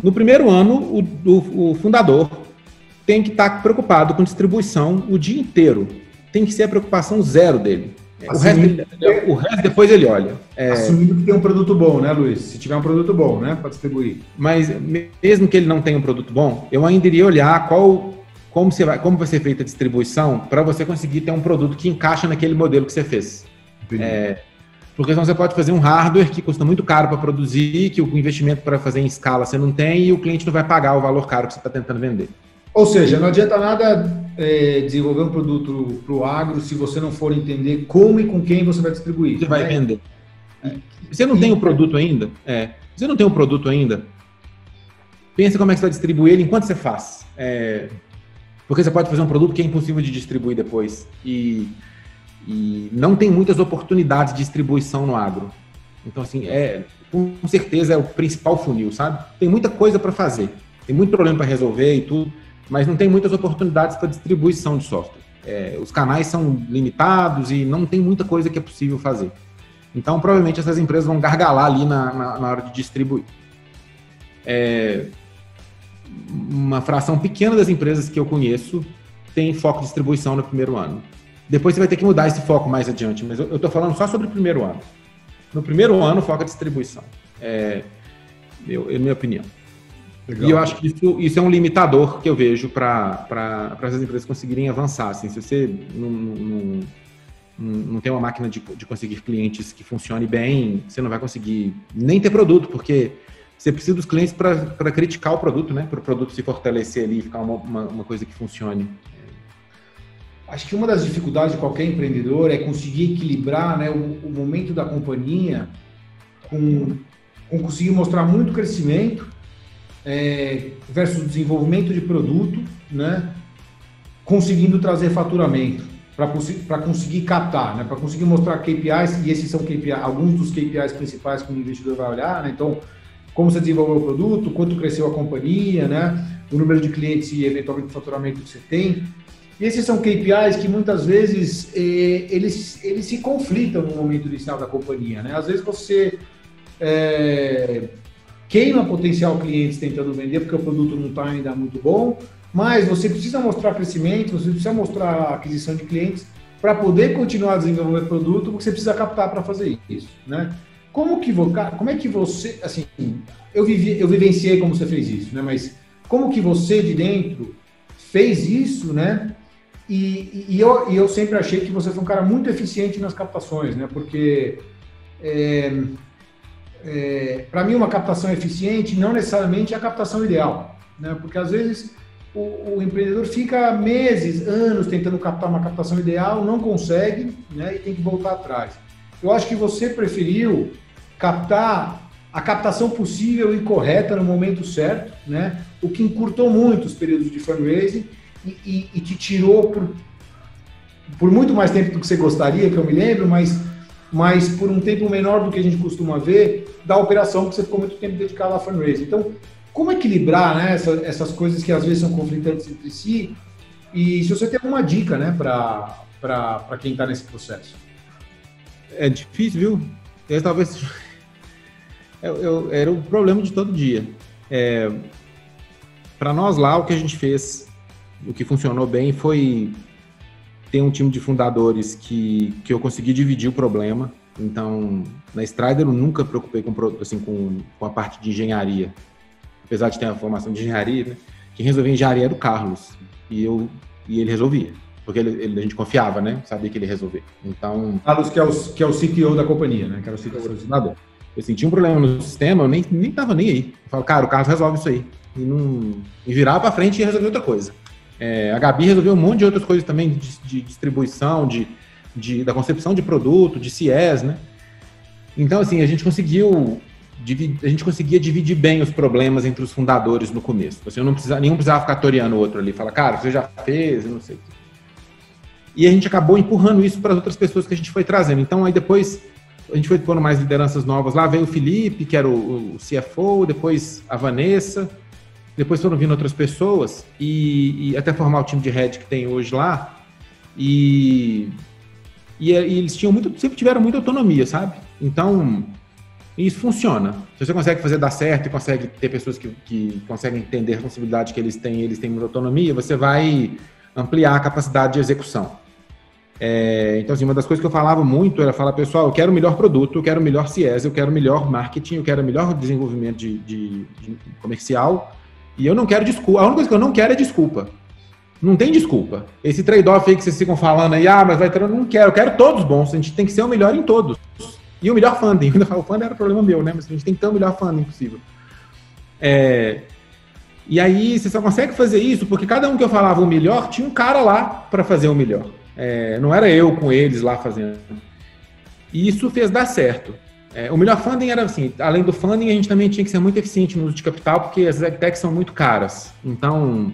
No primeiro ano, o fundador tem que estar preocupado com distribuição o dia inteiro. Tem que ser a preocupação zero dele. O resto depois ele olha. Assumindo que tem um produto bom, né, Luiz? Se tiver um produto bom, né, para distribuir. Mas mesmo que ele não tenha um produto bom, eu ainda iria olhar como vai ser feita a distribuição para você conseguir ter um produto que encaixa naquele modelo que você fez. Porque senão você pode fazer um hardware que custa muito caro para produzir, que o investimento para fazer em escala você não tem e o cliente não vai pagar o valor caro que você está tentando vender. Ou seja, não adianta nada desenvolver um produto para o agro se você não for entender como e com quem você vai distribuir. Você vai vender. Você não tem o produto ainda? Você não tem o produto ainda? Pensa como é que você vai distribuir ele enquanto você faz. Porque você pode fazer um produto que é impossível de distribuir depois. E não tem muitas oportunidades de distribuição no agro. Então, assim, com certeza é o principal funil, sabe? Tem muita coisa para fazer. Tem muito problema para resolver e tudo, mas não tem muitas oportunidades para distribuição de software. Os canais são limitados e não tem muita coisa que é possível fazer. Então, provavelmente, essas empresas vão gargalar ali na hora de distribuir. Uma fração pequena das empresas que eu conheço tem foco de distribuição no primeiro ano. Depois você vai ter que mudar esse foco mais adiante, mas eu estou falando só sobre o primeiro ano. No primeiro ano, foca distribuição. Minha opinião. Legal. E eu acho que isso é um limitador que eu vejo para essas empresas conseguirem avançar. Assim, se você não tem uma máquina de conseguir clientes que funcione bem, você não vai conseguir nem ter produto, porque você precisa dos clientes para criticar o produto, né? Para o produto se fortalecer ali e ficar uma coisa que funcione. Acho que uma das dificuldades de qualquer empreendedor é conseguir equilibrar, né, o momento da companhia com conseguir mostrar muito crescimento versus desenvolvimento de produto, né, conseguindo trazer faturamento para conseguir captar, né, para conseguir mostrar KPIs, e esses são alguns dos KPIs principais que o investidor vai olhar, né, então como você desenvolveu o produto, quanto cresceu a companhia, né, o número de clientes e eventualmente o faturamento que você tem. E esses são KPIs que muitas vezes eles se conflitam no momento inicial da companhia, né? Às vezes você queima potencial clientes tentando vender porque o produto não está ainda muito bom, mas você precisa mostrar crescimento, você precisa mostrar aquisição de clientes para poder continuar a desenvolver produto, porque você precisa captar para fazer isso, né? Como é que você, assim, eu vivenciei como você fez isso, né? Mas como que você de dentro fez isso, né? E eu sempre achei que você foi um cara muito eficiente nas captações, né? Porque para mim uma captação eficiente não necessariamente é a captação ideal, né? Porque às vezes o empreendedor fica meses, anos tentando captar uma captação ideal, não consegue, né? E tem que voltar atrás. Eu acho que você preferiu captar a captação possível e correta no momento certo, né? O que encurtou muito os períodos de fundraising e te tirou por muito mais tempo do que você gostaria, que eu me lembro, mas por um tempo menor do que a gente costuma ver da operação, que você ficou muito tempo dedicado à fundraising. Então, como equilibrar, né, essas coisas que às vezes são conflitantes entre si? E se você tem alguma dica, né, para para quem está nesse processo? É difícil, viu? Esse talvez era o problema de todo dia. Para nós lá, o que a gente fez, o que funcionou bem foi ter um time de fundadores que eu consegui dividir o problema. Então, na Strider eu nunca me preocupei com a parte de engenharia. Apesar de ter a formação de engenharia, né? Quem resolvia engenharia era o Carlos. E ele resolvia. Porque a gente confiava, né? Sabia que ele ia resolver. Então... Carlos, que é o CTO da companhia, né? Que era o CTO do fundador. Eu senti um problema no sistema, eu nem tava nem aí. Eu falo, cara, o Carlos resolve isso aí. E virava para frente e resolver outra coisa. A Gabi resolveu um monte de outras coisas também, de distribuição, da concepção de produto, de CIES, né? Então, assim, a gente conseguia dividir bem os problemas entre os fundadores no começo. Assim, nenhum precisava ficar toreando o outro ali. Fala, cara, você já fez, eu não sei o que. E a gente acabou empurrando isso para as outras pessoas que a gente foi trazendo. Então, aí depois, a gente foi pondo mais lideranças novas. Lá veio o Felipe, que era o CFO, depois a Vanessa, depois foram vindo outras pessoas, e até formar o time de head que tem hoje lá. E eles sempre tiveram muita autonomia, sabe? Então, isso funciona. Se você consegue fazer dar certo e consegue ter pessoas que conseguem entender a responsabilidade que eles têm muita autonomia, você vai ampliar a capacidade de execução. Então, assim, uma das coisas que eu falava muito era falar, pessoal, eu quero o melhor produto, eu quero o melhor CIES, eu quero o melhor marketing, eu quero o melhor desenvolvimento de comercial, e eu não quero desculpa. A única coisa que eu não quero é desculpa. Não tem desculpa. Esse trade-off aí que vocês ficam falando aí, mas vai ter, eu não quero, eu quero todos bons, a gente tem que ser o melhor em todos. E o melhor funding. O funding era problema meu, né? Mas a gente tem que ter o melhor funding possível. E aí você só consegue fazer isso porque cada um que eu falava o melhor tinha um cara lá para fazer o melhor. Não era eu com eles lá fazendo. E isso fez dar certo. O melhor funding era assim, além do funding, a gente também tinha que ser muito eficiente no uso de capital, porque as agtechs são muito caras. Então,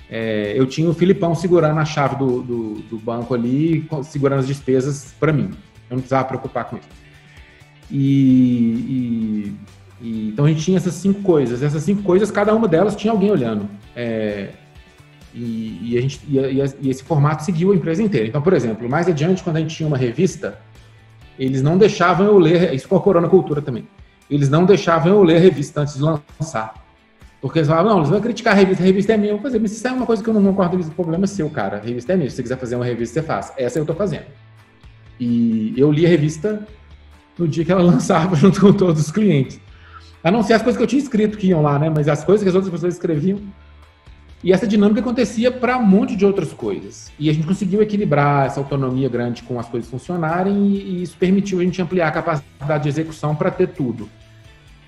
eu tinha o Filipão segurando a chave do banco ali, segurando as despesas para mim. Eu não precisava preocupar com isso. Então a gente tinha essas 5 coisas. Essas 5 coisas, cada uma delas tinha alguém olhando. E esse formato seguiu a empresa inteira. Então, por exemplo, mais adiante, quando a gente tinha uma revista, eles não deixavam eu ler, isso incorporou na cultura também, eles não deixavam eu ler a revista antes de lançar. Porque eles falavam, não, eles vão criticar a revista é minha, eu vou fazer, mas isso é uma coisa que eu não concordo, o problema é seu, cara, a revista é minha, se você quiser fazer uma revista, você faz. Essa eu tô fazendo. E eu li a revista no dia que ela lançava junto com todos os clientes. A não ser as coisas que eu tinha escrito que iam lá, né? Mas as coisas que as outras pessoas escreviam. E essa dinâmica acontecia para um monte de outras coisas. E a gente conseguiu equilibrar essa autonomia grande com as coisas funcionarem e isso permitiu a gente ampliar a capacidade de execução para ter tudo.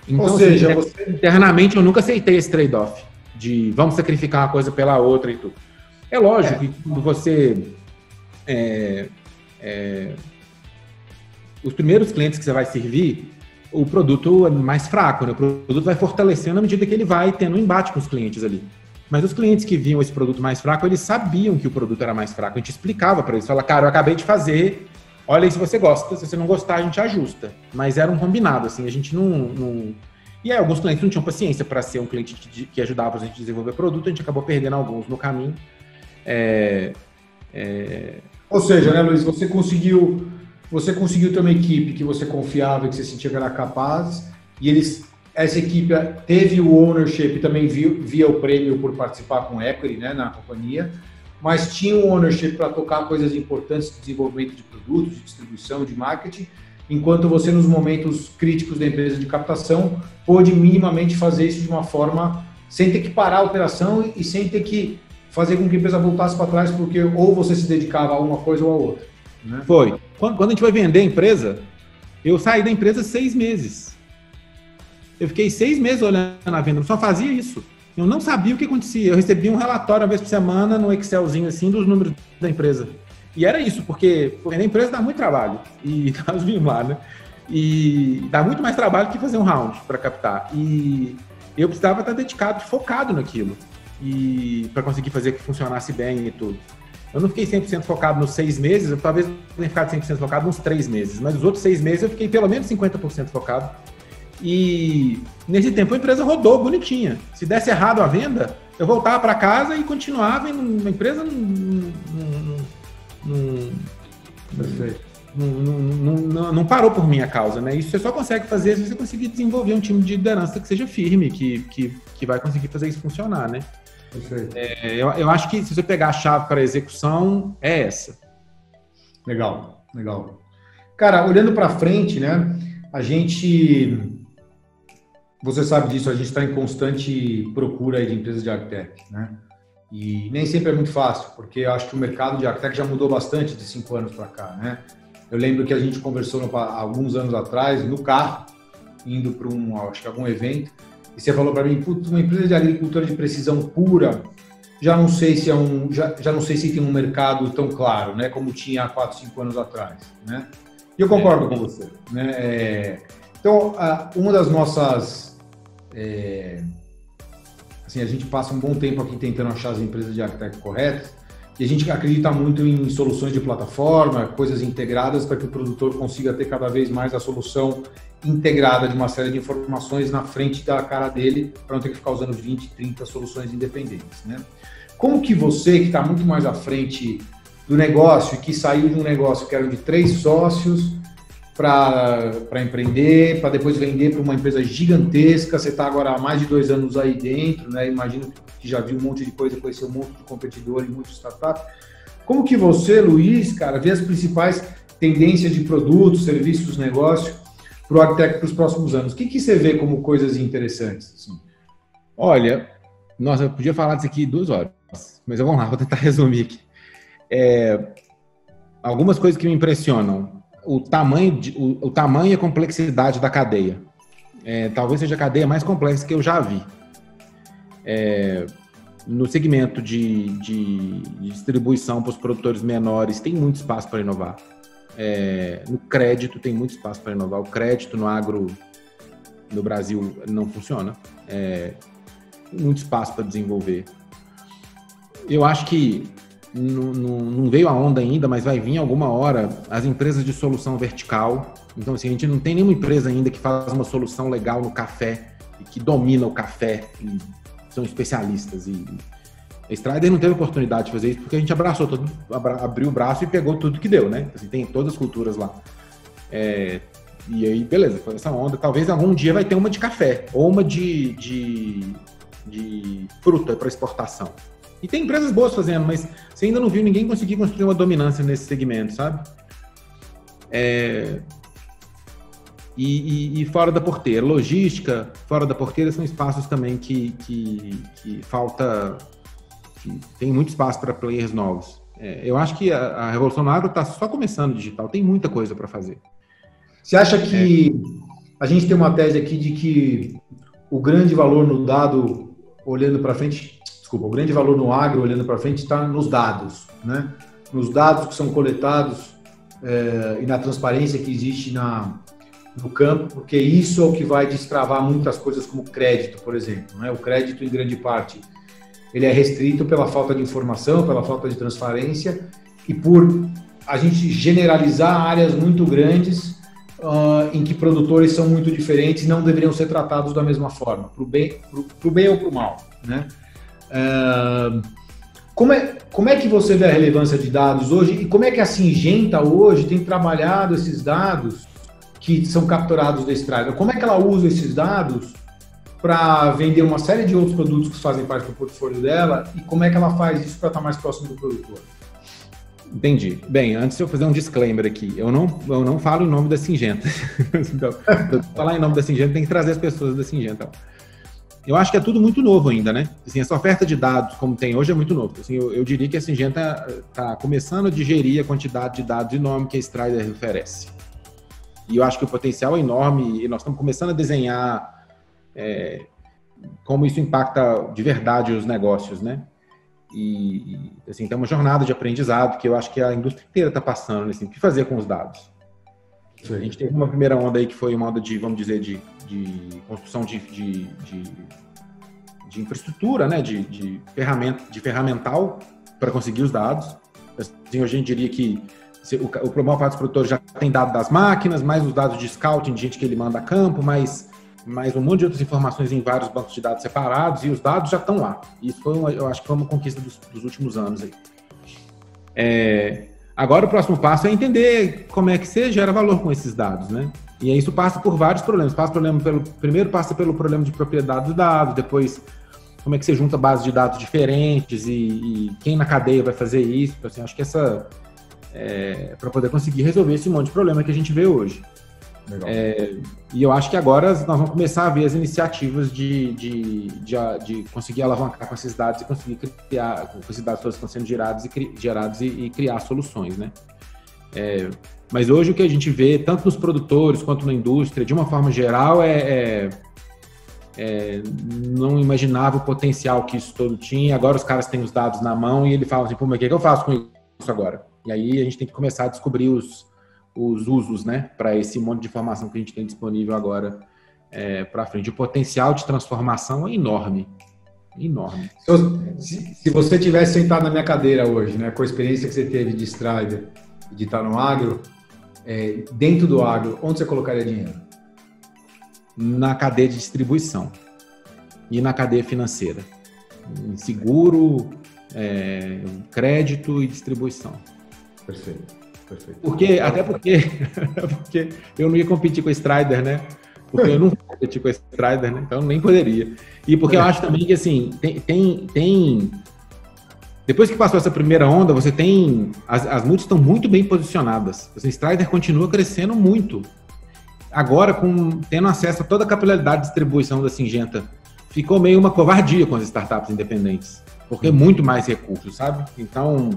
Então, ou seja, internamente eu nunca aceitei esse trade-off de vamos sacrificar uma coisa pela outra e tudo. É lógico que quando você... os primeiros clientes que você vai servir, o produto é mais fraco, né? O produto vai fortalecendo à medida que ele vai tendo um embate com os clientes ali. Mas os clientes que viam esse produto mais fraco, eles sabiam que o produto era mais fraco. A gente explicava para eles, falava, cara, eu acabei de fazer, olha aí se você gosta, se você não gostar, a gente ajusta. Mas era um combinado, assim, a gente não... E aí, alguns clientes não tinham paciência para ser um cliente que ajudava a gente a desenvolver produto, a gente acabou perdendo alguns no caminho. Ou seja, né, Luiz, você conseguiu ter uma equipe que você confiava, que você sentia que era capaz, e essa equipe teve o ownership e também via o prêmio por participar com equity, né, na companhia, mas tinha um ownership para tocar coisas importantes de desenvolvimento de produtos, de distribuição, de marketing, enquanto você, nos momentos críticos da empresa de captação, pôde minimamente fazer isso de uma forma sem ter que parar a operação e sem ter que fazer com que a empresa voltasse para trás, porque ou você se dedicava a uma coisa ou a outra. Né? Foi. Quando a gente foi vender a empresa, eu saí da empresa 6 meses. Eu fiquei 6 meses olhando a venda, eu só fazia isso. Eu não sabia o que acontecia. Eu recebia um relatório uma vez por semana no Excelzinho, assim, dos números da empresa. E era isso, porque a empresa dá muito trabalho. E nós vimos lá, né? E dá muito mais trabalho que fazer um round para captar. E eu precisava estar dedicado, focado naquilo. E para conseguir fazer que funcionasse bem e tudo. Eu não fiquei 100% focado nos 6 meses, eu talvez tenha ficado 100% focado nos 3 meses. Mas os outros 6 meses eu fiquei pelo menos 50% focado. E nesse tempo a empresa rodou bonitinha. Se desse errado a venda, eu voltava para casa e continuava. A empresa Perfeito. Não parou por minha causa, né? Isso você só consegue fazer se você conseguir desenvolver um time de liderança que seja firme, que vai conseguir fazer isso funcionar, né? Perfeito. Eu acho que se você pegar a chave para a execução, é essa. Legal, legal. Cara, olhando para frente, né? Você sabe disso, a gente está em constante procura aí de empresas de AgTech, né? E nem sempre é muito fácil, porque eu acho que o mercado de AgTech já mudou bastante de 5 anos para cá, né? Eu lembro que a gente conversou há alguns anos atrás, no carro, indo para algum evento, e você falou para mim, putz, uma empresa de agricultura de precisão pura, já não sei se já não sei se tem um mercado tão claro, né, como tinha há 4, 5 anos atrás, né? E eu concordo com você, né? Então, uma das nossas assim, a gente passa um bom tempo aqui tentando achar as empresas de AgTech corretas, e a gente acredita muito em soluções de plataforma, coisas integradas para que o produtor consiga ter cada vez mais a solução integrada de uma série de informações na frente da cara dele, para não ter que ficar usando 20, 30 soluções independentes, né? Como que você, que está muito mais à frente do negócio, que saiu de um negócio que era de 3 sócios para empreender, para depois vender para uma empresa gigantesca, você está agora há mais de 2 anos aí dentro, né? Imagino que já viu um monte de coisa, conheceu um monte de competidor e muitos startups. Como que você, Luiz, cara, vê as principais tendências de produtos, serviços, negócio para o AgTech para os próximos anos? O que você vê como coisas interessantes? Assim? Olha, nossa, eu podia falar disso aqui 2 horas, mas vamos lá, vou tentar resumir aqui. Algumas coisas que me impressionam. O tamanho e a complexidade da cadeia. Talvez seja a cadeia mais complexa que eu já vi. No segmento de distribuição para os produtores menores, tem muito espaço para inovar. No crédito, tem muito espaço para inovar. O crédito no agro, no Brasil, não funciona. Tem muito espaço para desenvolver. Eu acho que não veio a onda ainda, mas vai vir alguma hora as empresas de solução vertical. Então, assim, a gente não tem nenhuma empresa ainda que faz uma solução legal no café e que domina o café e são especialistas. E a Strider não teve oportunidade de fazer isso porque a gente abraçou tudo, abriu o braço e pegou tudo que deu, né? Assim, tem todas as culturas lá. E aí, beleza, foi essa onda. Talvez algum dia vai ter uma de café ou uma de fruta para exportação. E tem empresas boas fazendo, mas você ainda não viu ninguém conseguir construir uma dominância nesse segmento, sabe? E fora da porteira. Logística, fora da porteira, são espaços também que falta... Que tem muito espaço para players novos. Eu acho que a revolução no agro está só começando digital, tem muita coisa para fazer. Você acha que a gente tem uma tese aqui de que o grande valor no dado, olhando para frente... o grande valor no agro, olhando para frente, está nos dados, né? Nos dados que são coletados e na transparência que existe no campo, porque isso é o que vai destravar muitas coisas como crédito, por exemplo, né? O crédito, em grande parte, ele é restrito pela falta de informação, pela falta de transparência e por a gente generalizar áreas muito grandes em que produtores são muito diferentes e não deveriam ser tratados da mesma forma, para o bem ou para o mal, né? Como é que você vê a relevância de dados hoje e como é que a Syngenta hoje tem trabalhado esses dados que são capturados da Strider? Como é que ela usa esses dados para vender uma série de outros produtos que fazem parte do portfólio dela e como é que ela faz isso para estar mais próximo do produtor? Entendi. Bem, antes de eu fazer um disclaimer aqui, eu não falo em nome da Syngenta. Então, para falar em nome da Syngenta, tem que trazer as pessoas da Syngenta. Eu acho que é tudo muito novo ainda, né? Assim, essa oferta de dados, como tem hoje, é muito novo. Assim, eu diria que a Syngenta está começando a digerir a quantidade de dados enorme que a Strider oferece. E eu acho que o potencial é enorme e nós estamos começando a desenhar como isso impacta de verdade os negócios, né? E assim, tem uma jornada de aprendizado que eu acho que a indústria inteira está passando, assim, o que fazer com os dados. Sim. A gente teve uma primeira onda aí que foi uma onda de, vamos dizer, de construção de infraestrutura, né? de ferramental para conseguir os dados. Assim, hoje a gente diria que o maior parte dos produtores já tem dado das máquinas, mais os dados de scouting, de gente que ele manda a campo, mais um monte de outras informações em vários bancos de dados separados, e os dados já estão lá. Isso eu acho que foi uma conquista dos últimos anos aí. Agora o próximo passo é entender como é que você gera valor com esses dados, né? E aí isso passa por vários problemas. Primeiro passa pelo problema de propriedade dos dados, depois como é que você junta bases de dados diferentes e quem na cadeia vai fazer isso. Assim, acho que para poder conseguir resolver esse monte de problema que a gente vê hoje. E eu acho que agora nós vamos começar a ver as iniciativas de conseguir alavancar com esses dados e conseguir criar, com esses dados todos estão sendo gerados e criar soluções, né? Mas hoje o que a gente vê, tanto nos produtores quanto na indústria, de uma forma geral, não imaginava o potencial que isso todo tinha. Agora os caras têm os dados na mão e ele fala assim, pô, mas o que eu faço com isso agora? E aí a gente tem que começar a descobrir os usos, né, para esse monte de informação que a gente tem disponível agora para frente. O potencial de transformação é enorme. Enorme. Se você tivesse sentado na minha cadeira hoje, né, com a experiência que você teve de Strider, de estar no agro, dentro do agro, onde você colocaria dinheiro? Na cadeia de distribuição e na cadeia financeira. Em seguro, crédito e distribuição. Perfeito. Até porque eu não ia competir com a Strider, né? Porque eu não vou competir com a Strider, né? Então eu nem poderia. E porque eu acho também que, assim, tem... Depois que passou essa primeira onda, você tem... As multis estão muito bem posicionadas. A Strider continua crescendo muito. Agora, tendo acesso a toda a capilaridade de distribuição da Syngenta, ficou meio uma covardia com as startups independentes. Porque é muito mais recursos, sabe? Então...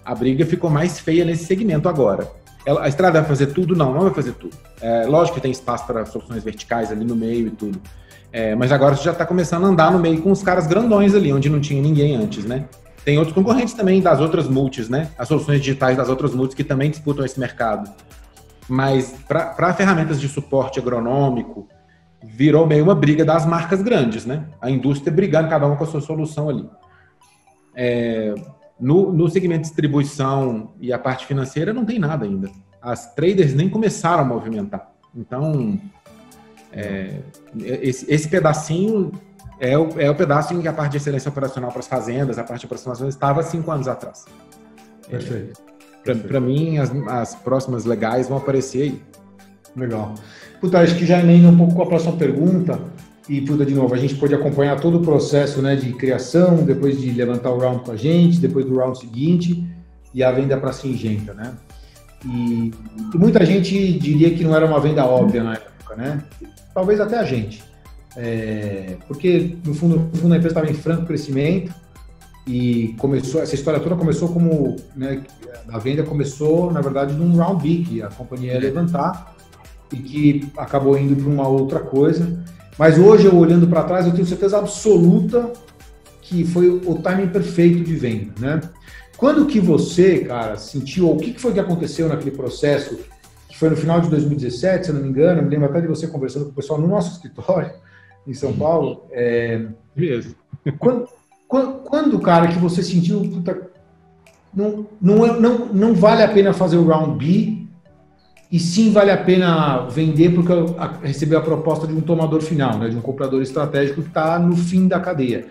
a briga ficou mais feia nesse segmento agora. A Strider vai fazer tudo? Não vai fazer tudo. Lógico que tem espaço para soluções verticais ali no meio e tudo. Mas agora você já está começando a andar no meio com os caras grandões ali, onde não tinha ninguém antes, né? Tem outros concorrentes também das outras multis, né? As soluções digitais das outras multis que também disputam esse mercado. Mas para ferramentas de suporte agronômico, virou meio uma briga das marcas grandes, né? A indústria brigando cada uma com a sua solução ali. No segmento de distribuição e a parte financeira não tem nada ainda. As traders nem começaram a movimentar. Então, esse pedacinho é o pedaço em que a parte de excelência operacional para as fazendas, a parte de aproximação estava 5 anos atrás. Perfeito. Para mim, as próximas legais vão aparecer aí. Legal. Puta, acho que já emenda um pouco com a próxima pergunta. E, de novo, a gente pode acompanhar todo o processo, né, de criação, depois de levantar o round com a gente, depois do round seguinte, e a venda para a Syngenta, né? E muita gente diria que não era uma venda óbvia na época, né? Talvez até a gente. Porque, no fundo, a empresa estava em franco crescimento e essa história toda começou como... né, a venda começou, na verdade, num round B, que a companhia ia levantar e que acabou indo para uma outra coisa. Mas hoje, eu olhando para trás, eu tenho certeza absoluta que foi o timing perfeito de venda, né? Quando que você, cara, sentiu, ou o que foi que aconteceu naquele processo, que foi no final de 2017, se eu não me engano, eu me lembro até de você conversando com o pessoal no nosso escritório, em São Paulo. Mesmo. Quando, cara, que você sentiu, puta, não vale a pena fazer o round B, e sim vale a pena vender porque recebeu a proposta de um tomador final, né, de um comprador estratégico que está no fim da cadeia.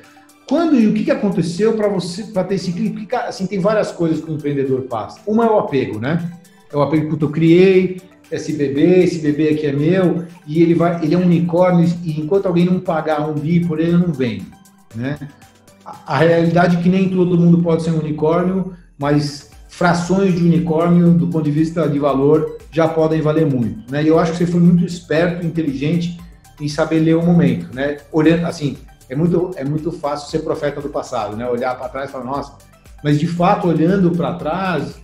Quando e o que aconteceu para ter esse clique? Porque, cara, assim, tem várias coisas que o empreendedor passa. Uma é o apego, né? É o apego que eu criei, esse bebê aqui é meu, e ele é um unicórnio, e enquanto alguém não pagar um bi por ele, não vende, né? A realidade é que nem todo mundo pode ser um unicórnio, mas frações de unicórnio, do ponto de vista de valor, já podem valer muito, né? E eu acho que você foi muito esperto, inteligente em saber ler o momento, né? Olhando, assim, é muito fácil ser profeta do passado, né? Olhar para trás e falar, nossa, mas de fato, olhando para trás,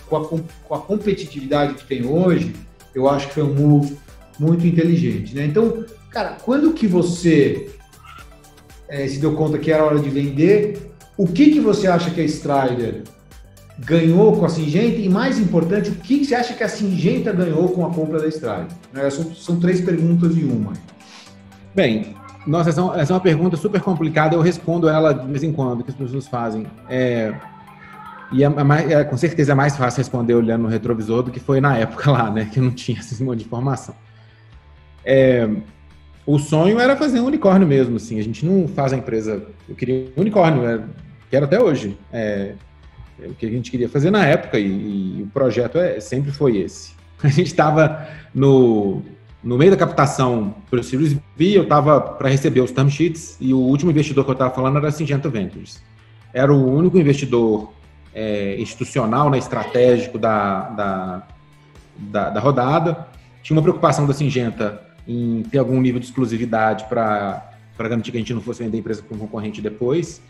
com a competitividade que tem hoje, eu acho que foi um move muito inteligente, né? Então, cara, quando que você se deu conta que era hora de vender, o que você acha que a Strider ganhou com a Syngenta e, mais importante, o que você acha que a Syngenta ganhou com a compra da Strider? Né? São 3 perguntas em uma. Bem, nossa, essa é uma pergunta super complicada, eu respondo ela de vez em quando, que as pessoas fazem. Com certeza é mais fácil responder olhando no retrovisor do que foi na época lá, né, que não tinha esse monte de informação. O sonho era fazer um unicórnio mesmo, assim, a gente não faz a empresa... Eu queria um unicórnio, quero até hoje. o que a gente queria fazer na época, e o projeto sempre foi esse. A gente estava no meio da captação para o Series B, eu estava para receber os term sheets, e o último investidor que eu estava falando era a Syngenta Ventures. Era o único investidor institucional, né, estratégico da rodada. Tinha uma preocupação da Syngenta em ter algum nível de exclusividade para garantir que a gente não fosse vender a empresa para um concorrente depois.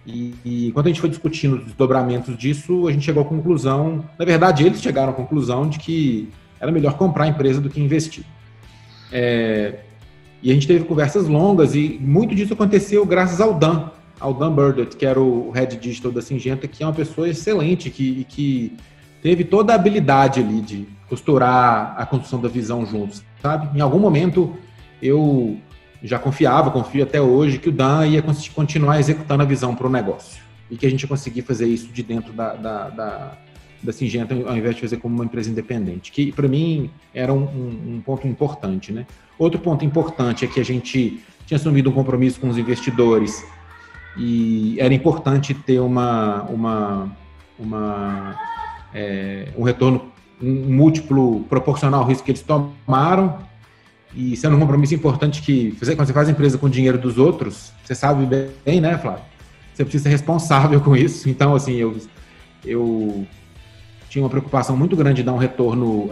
E quando a gente foi discutindo os desdobramentos disso, a gente chegou à conclusão, na verdade eles chegaram à conclusão de que era melhor comprar a empresa do que investir. E a gente teve conversas longas e muito disso aconteceu graças ao Dan Burdett, que era o Head Digital da Syngenta, que é uma pessoa excelente, que teve toda a habilidade ali de costurar a construção da visão juntos, sabe? Em algum momento eu já confio até hoje, que o Dan ia continuar executando a visão para o negócio e que a gente ia conseguir fazer isso de dentro da Syngenta, ao invés de fazer como uma empresa independente, que para mim era um ponto importante, né? Outro ponto importante é que a gente tinha assumido um compromisso com os investidores e era importante ter um retorno, um múltiplo proporcional ao risco que eles tomaram. E sendo um compromisso importante que quando você faz empresa com o dinheiro dos outros, você sabe bem, né, Flávio? Você precisa ser responsável com isso. Então, assim, eu tinha uma preocupação muito grande de dar um retorno,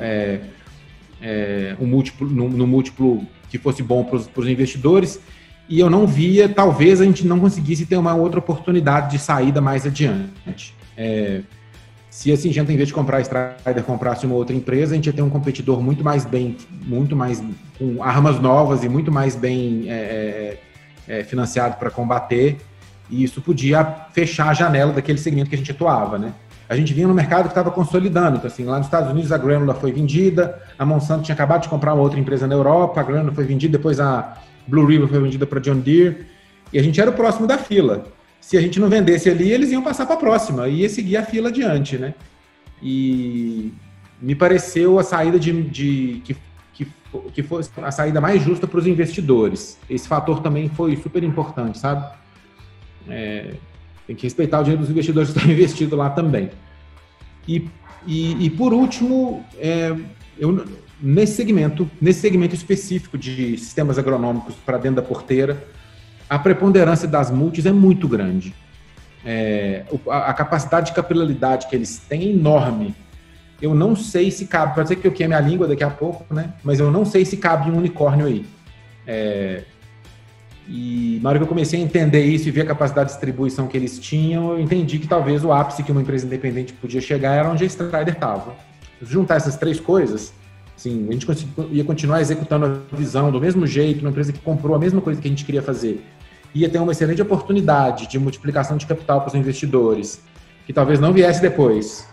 no múltiplo que fosse bom para os investidores, e eu não via, talvez a gente não conseguisse ter uma outra oportunidade de saída mais adiante. Se a Syngenta, em vez de comprar a Strider, comprasse uma outra empresa, a gente ia ter um competidor muito mais com armas novas e muito mais bem financiado para combater, e isso podia fechar a janela daquele segmento que a gente atuava, né? A gente vinha no mercado que estava consolidando, então, assim, lá nos Estados Unidos a Granular foi vendida, a Monsanto tinha acabado de comprar uma outra empresa na Europa, a Granular foi vendida, depois a Blue River foi vendida para John Deere, e a gente era o próximo da fila. Se a gente não vendesse ali, eles iam passar para a próxima, e ia seguir a fila adiante, né? E me pareceu a saída que fosse a saída mais justa para os investidores. Esse fator também foi super importante, sabe? Tem que respeitar o dinheiro dos investidores que estão investidos lá também. E por último, nesse segmento específico de sistemas agronômicos para dentro da porteira, a preponderância das multis é muito grande. A capacidade de capilaridade que eles têm é enorme. Eu não sei se cabe, pode ser que eu queime a língua daqui a pouco, né? Mas eu não sei se cabe um unicórnio aí. E na hora que eu comecei a entender isso e ver a capacidade de distribuição que eles tinham, eu entendi que talvez o ápice que uma empresa independente podia chegar era onde a Strider estava. Se juntar essas três coisas, assim, a gente ia continuar executando a visão do mesmo jeito, uma empresa que comprou a mesma coisa que a gente queria fazer. Ia ter uma excelente oportunidade de multiplicação de capital para os investidores, que talvez não viesse depois.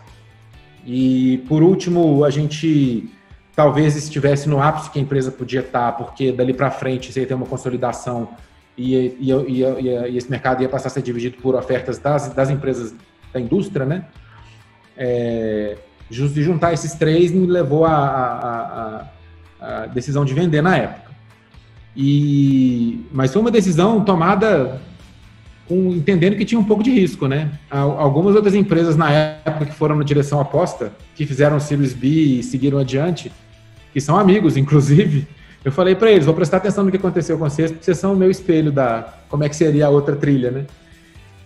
E, por último, a gente talvez estivesse no ápice que a empresa podia estar, porque dali para frente você ia ter uma consolidação e esse mercado ia passar a ser dividido por ofertas das empresas da indústria, né? De juntar esses três me levou a decisão de vender na época. Mas foi uma decisão tomada entendendo que tinha um pouco de risco, né? Algumas outras empresas na época que foram na direção oposta, que fizeram o Series B e seguiram adiante, que são amigos, inclusive, eu falei para eles, vou prestar atenção no que aconteceu com vocês, porque vocês são o meu espelho como é que seria a outra trilha, né?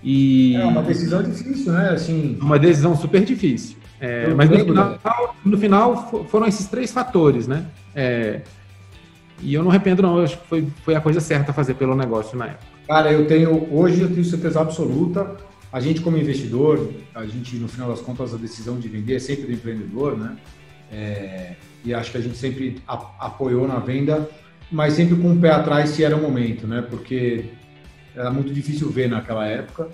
É uma decisão difícil, né? Assim, uma decisão super difícil. Mas no final foram esses três fatores, né? E eu não arrependo, não. Eu acho que foi a coisa certa a fazer pelo negócio na época. Cara, hoje eu tenho certeza absoluta. A gente, como investidor, no final das contas, a decisão de vender é sempre do empreendedor, né? E acho que a gente sempre apoiou na venda, mas sempre com o pé atrás se era o momento, né? Porque era muito difícil ver naquela época.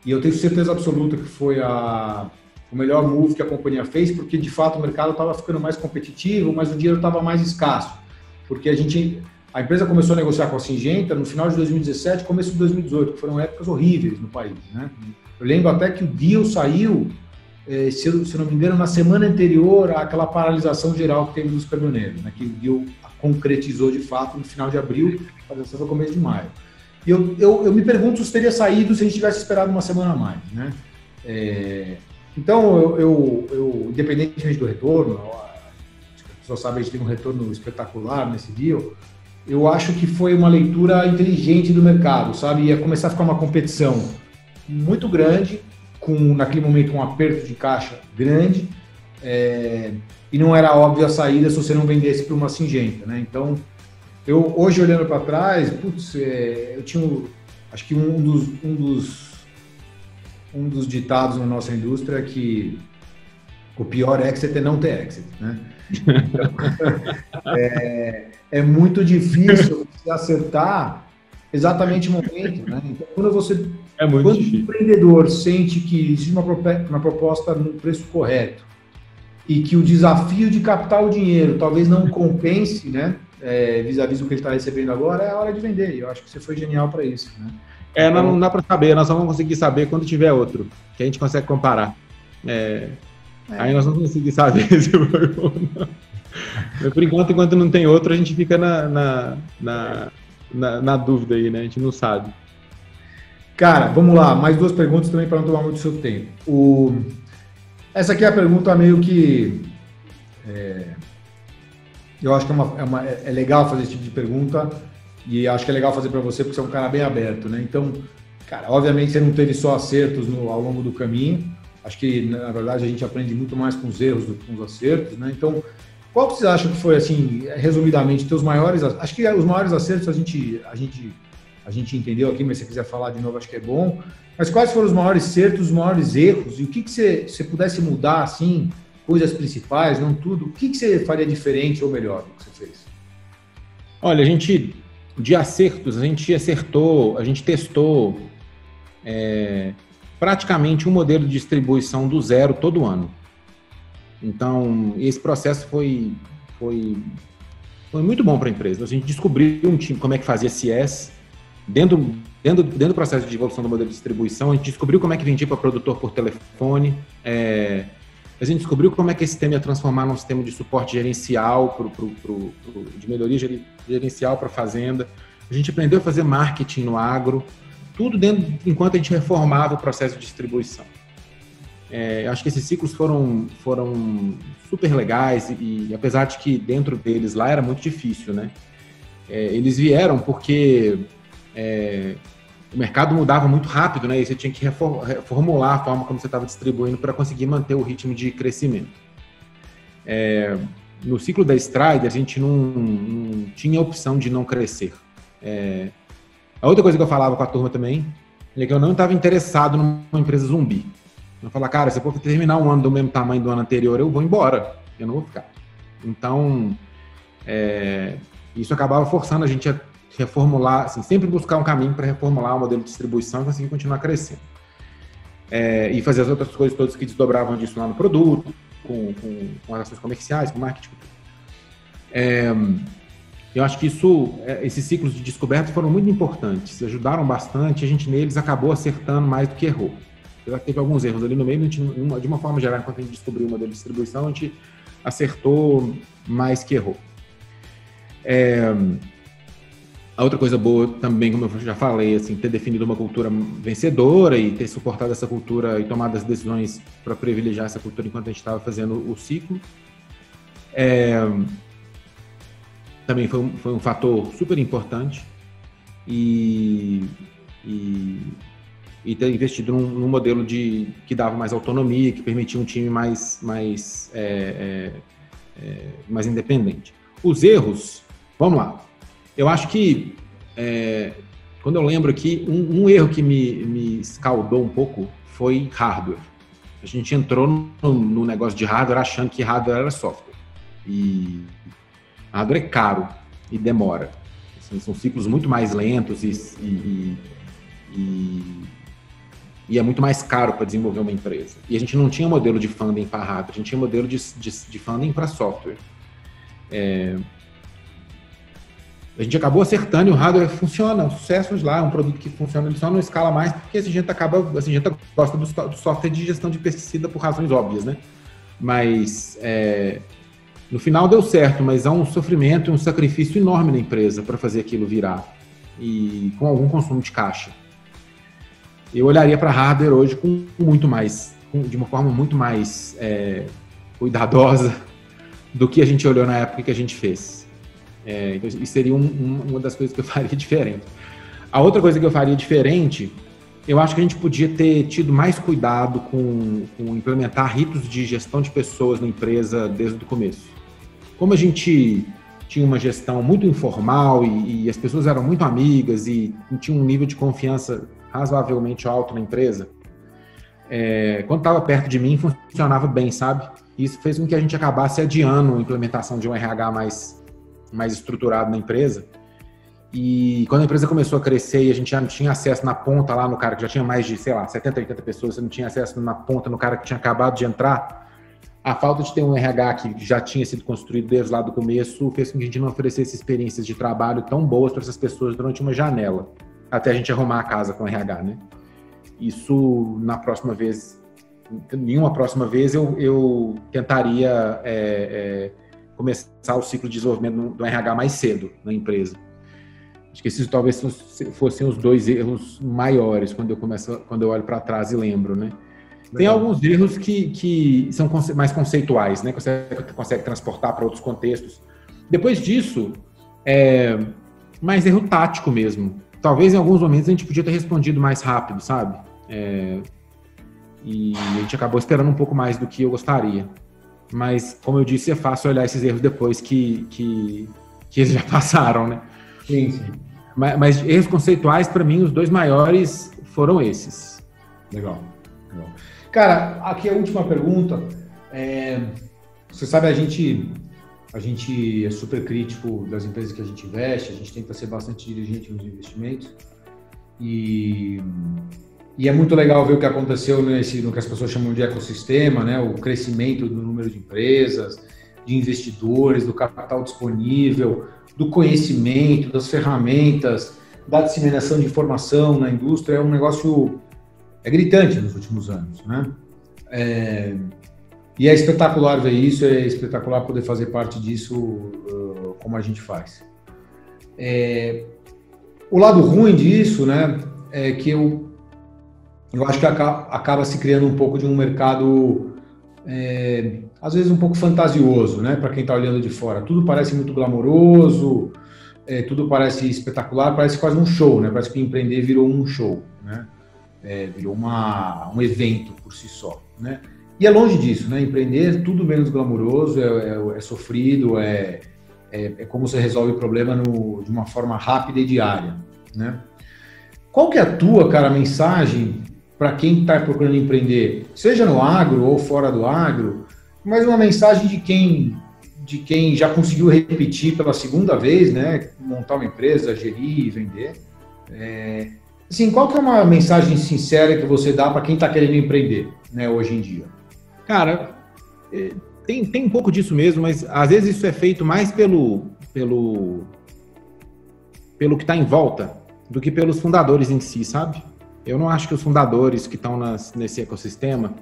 E eu tenho certeza absoluta que foi o melhor move que a companhia fez, porque de fato o mercado estava ficando mais competitivo, mas o dinheiro estava mais escasso. Porque a empresa começou a negociar com a Syngenta no final de 2017, começo de 2018, que foram épocas horríveis no país, né? Eu lembro até que o deal saiu, se não me engano, na semana anterior àquela paralisação geral que teve dos caminhoneiros, né? Que o deal concretizou de fato no final de abril, mas foi começo de maio. E eu me pergunto se teria saído se a gente tivesse esperado uma semana a mais, né? Então, independentemente do retorno, a pessoa sabe que a gente teve um retorno espetacular nesse deal, eu acho que foi uma leitura inteligente do mercado, sabe? Ia começar a ficar uma competição muito grande, naquele momento um aperto de caixa grande, e não era óbvio a saída se você não vendesse para uma Syngenta, né? Então, hoje olhando para trás, eu tinha, acho que um dos ditados na nossa indústria é que o pior exit é não ter exit, né? Então, é muito difícil você acertar exatamente o momento, né? Então, quando o empreendedor sente que existe uma proposta no preço correto e que o desafio de captar o dinheiro talvez não compense, né? Vis-a-vis o que ele está recebendo agora, é a hora de vender. Eu acho que você foi genial para isso, né? Não dá para saber, nós só vamos conseguir saber quando tiver outro, que a gente consegue comparar. Aí nós vamos conseguir saber se foi ou não. Mas por enquanto não tem outro, a gente fica na dúvida aí, né? A gente não sabe. Cara, vamos lá, mais 2 perguntas também para não tomar muito do seu tempo. Essa aqui é a pergunta meio que... eu acho que é legal fazer esse tipo de pergunta e acho que é legal fazer para você porque você é um cara bem aberto, né? Então, cara, obviamente você não teve só acertos ao longo do caminho. Acho que, na verdade, a gente aprende muito mais com os erros do que com os acertos, né? Então, qual você acha que foi, assim, resumidamente, teus maiores... Acho que os maiores acertos a gente entendeu aqui, mas se você quiser falar de novo, acho que é bom. Mas quais foram os maiores acertos, os maiores erros? E o que você pudesse mudar, assim, coisas principais, não tudo, o que você faria diferente ou melhor do que você fez? Olha, de acertos, a gente testou praticamente um modelo de distribuição do zero todo ano. Então, esse processo foi muito bom para a empresa. A gente descobriu como é que fazia CS. Dentro do processo de evolução do modelo de distribuição, a gente descobriu como é que vendia para produtor por telefone. A gente descobriu como é que esse sistema ia transformar num sistema de suporte gerencial, de melhoria gerencial para a fazenda. A gente aprendeu a fazer marketing no agro. Tudo enquanto a gente reformava o processo de distribuição. Acho que esses ciclos foram super legais e apesar de que dentro deles lá era muito difícil, né? Eles vieram porque o mercado mudava muito rápido, né? E você tinha que reformular a forma como você estava distribuindo para conseguir manter o ritmo de crescimento. No ciclo da Strider, a gente não tinha opção de não crescer. A outra coisa que eu falava com a turma também é que eu não estava interessado numa empresa zumbi. Eu falava, cara, se eu for terminar um ano do mesmo tamanho do ano anterior, eu vou embora, eu não vou ficar. Então, isso acabava forçando a gente a reformular, assim, sempre buscar um caminho para reformular o modelo de distribuição e conseguir continuar crescendo. E fazer as outras coisas todas que desdobravam disso lá no produto, com as ações comerciais, com marketing. Eu acho que esses ciclos de descoberta foram muito importantes, ajudaram bastante, a gente neles acabou acertando mais do que errou. Teve alguns erros ali no meio, de uma forma geral, enquanto a gente descobriu o modelo de distribuição, a gente acertou mais que errou. A outra coisa boa também, como eu já falei, assim, ter definido uma cultura vencedora e ter suportado essa cultura e tomado as decisões para privilegiar essa cultura enquanto a gente estava fazendo o ciclo. Também foi um fator super importante e ter investido num modelo que dava mais autonomia, que permitia um time mais independente. Os erros, vamos lá. Eu acho que, quando eu lembro aqui, um erro que me escaldou um pouco foi hardware. A gente entrou no negócio de hardware achando que hardware era software. E hardware é caro e demora. Assim, são ciclos muito mais lentos e é muito mais caro para desenvolver uma empresa. E a gente não tinha modelo de funding para hardware, a gente tinha modelo de funding para software. A gente acabou acertando e o hardware funciona, um sucesso lá, é um produto que funciona, ele só não escala mais porque a Syngenta gosta do software de gestão de pesticida por razões óbvias, né? Mas no final deu certo, mas há um sofrimento e um sacrifício enorme na empresa para fazer aquilo virar e com algum consumo de caixa. Eu olharia para hardware hoje com muito mais de uma forma muito mais cuidadosa do que a gente olhou na época que a gente fez. Então, isso seria uma das coisas que eu faria diferente. A outra coisa que eu faria diferente, eu acho que a gente podia ter tido mais cuidado com implementar ritos de gestão de pessoas na empresa desde o começo. Como a gente tinha uma gestão muito informal e as pessoas eram muito amigas e tinha um nível de confiança razoavelmente alto na empresa, quando estava perto de mim funcionava bem, sabe? Isso fez com que a gente acabasse adiando a implementação de um RH mais estruturado na empresa. E quando a empresa começou a crescer e a gente já não tinha acesso na ponta lá no cara que já tinha mais de, 70, 80 pessoas, você não tinha acesso na ponta no cara que tinha acabado de entrar, a falta de ter um RH que já tinha sido construído desde lá do começo fez com que a gente não oferecesse experiências de trabalho tão boas para essas pessoas durante uma janela, até a gente arrumar a casa com o RH, né? Isso, em uma próxima vez, eu tentaria começar o ciclo de desenvolvimento do RH mais cedo na empresa. Acho que esses talvez fossem os dois erros maiores quando eu olho para trás e lembro, né? Tem alguns erros que são mais conceituais, né? Que você consegue transportar para outros contextos. Depois disso, mais erro tático mesmo. Talvez em alguns momentos a gente podia ter respondido mais rápido, sabe? E a gente acabou esperando um pouco mais do que eu gostaria. Mas, como eu disse, é fácil olhar esses erros depois que eles já passaram, né? Sim. Mas erros conceituais, para mim, os dois maiores foram esses. Legal. Cara, aqui a última pergunta. Você sabe, a gente é super crítico das empresas que a gente investe, a gente tenta ser bastante diligente nos investimentos. E é muito legal ver o que aconteceu no que as pessoas chamam de ecossistema, né? O crescimento do número de empresas, de investidores, do capital disponível, do conhecimento, das ferramentas, da disseminação de informação na indústria. É um negócio gritante nos últimos anos, né? E é espetacular ver isso, é espetacular poder fazer parte disso como a gente faz. O lado ruim disso, né, é que eu acho que acaba se criando um pouco de um mercado, às vezes um pouco fantasioso, né, para quem está olhando de fora. Tudo parece muito glamouroso, tudo parece espetacular, parece quase um show, né? Parece que empreender virou um show, né? Virou um evento por si só, né? E é longe disso, né? Empreender tudo menos glamouroso, é sofrido, é como você resolve o problema de uma forma rápida e diária, né? Qual que é a tua, cara, mensagem para quem está procurando empreender, seja no agro ou fora do agro, mas uma mensagem de quem já conseguiu repetir pela segunda vez, né? Montar uma empresa, gerir e vender. Assim, qual que é uma mensagem sincera que você dá para quem está querendo empreender, né, hoje em dia? Cara, tem um pouco disso mesmo, mas às vezes isso é feito mais pelo que está em volta do que pelos fundadores em si, sabe? Eu não acho que os fundadores que estão nesse ecossistema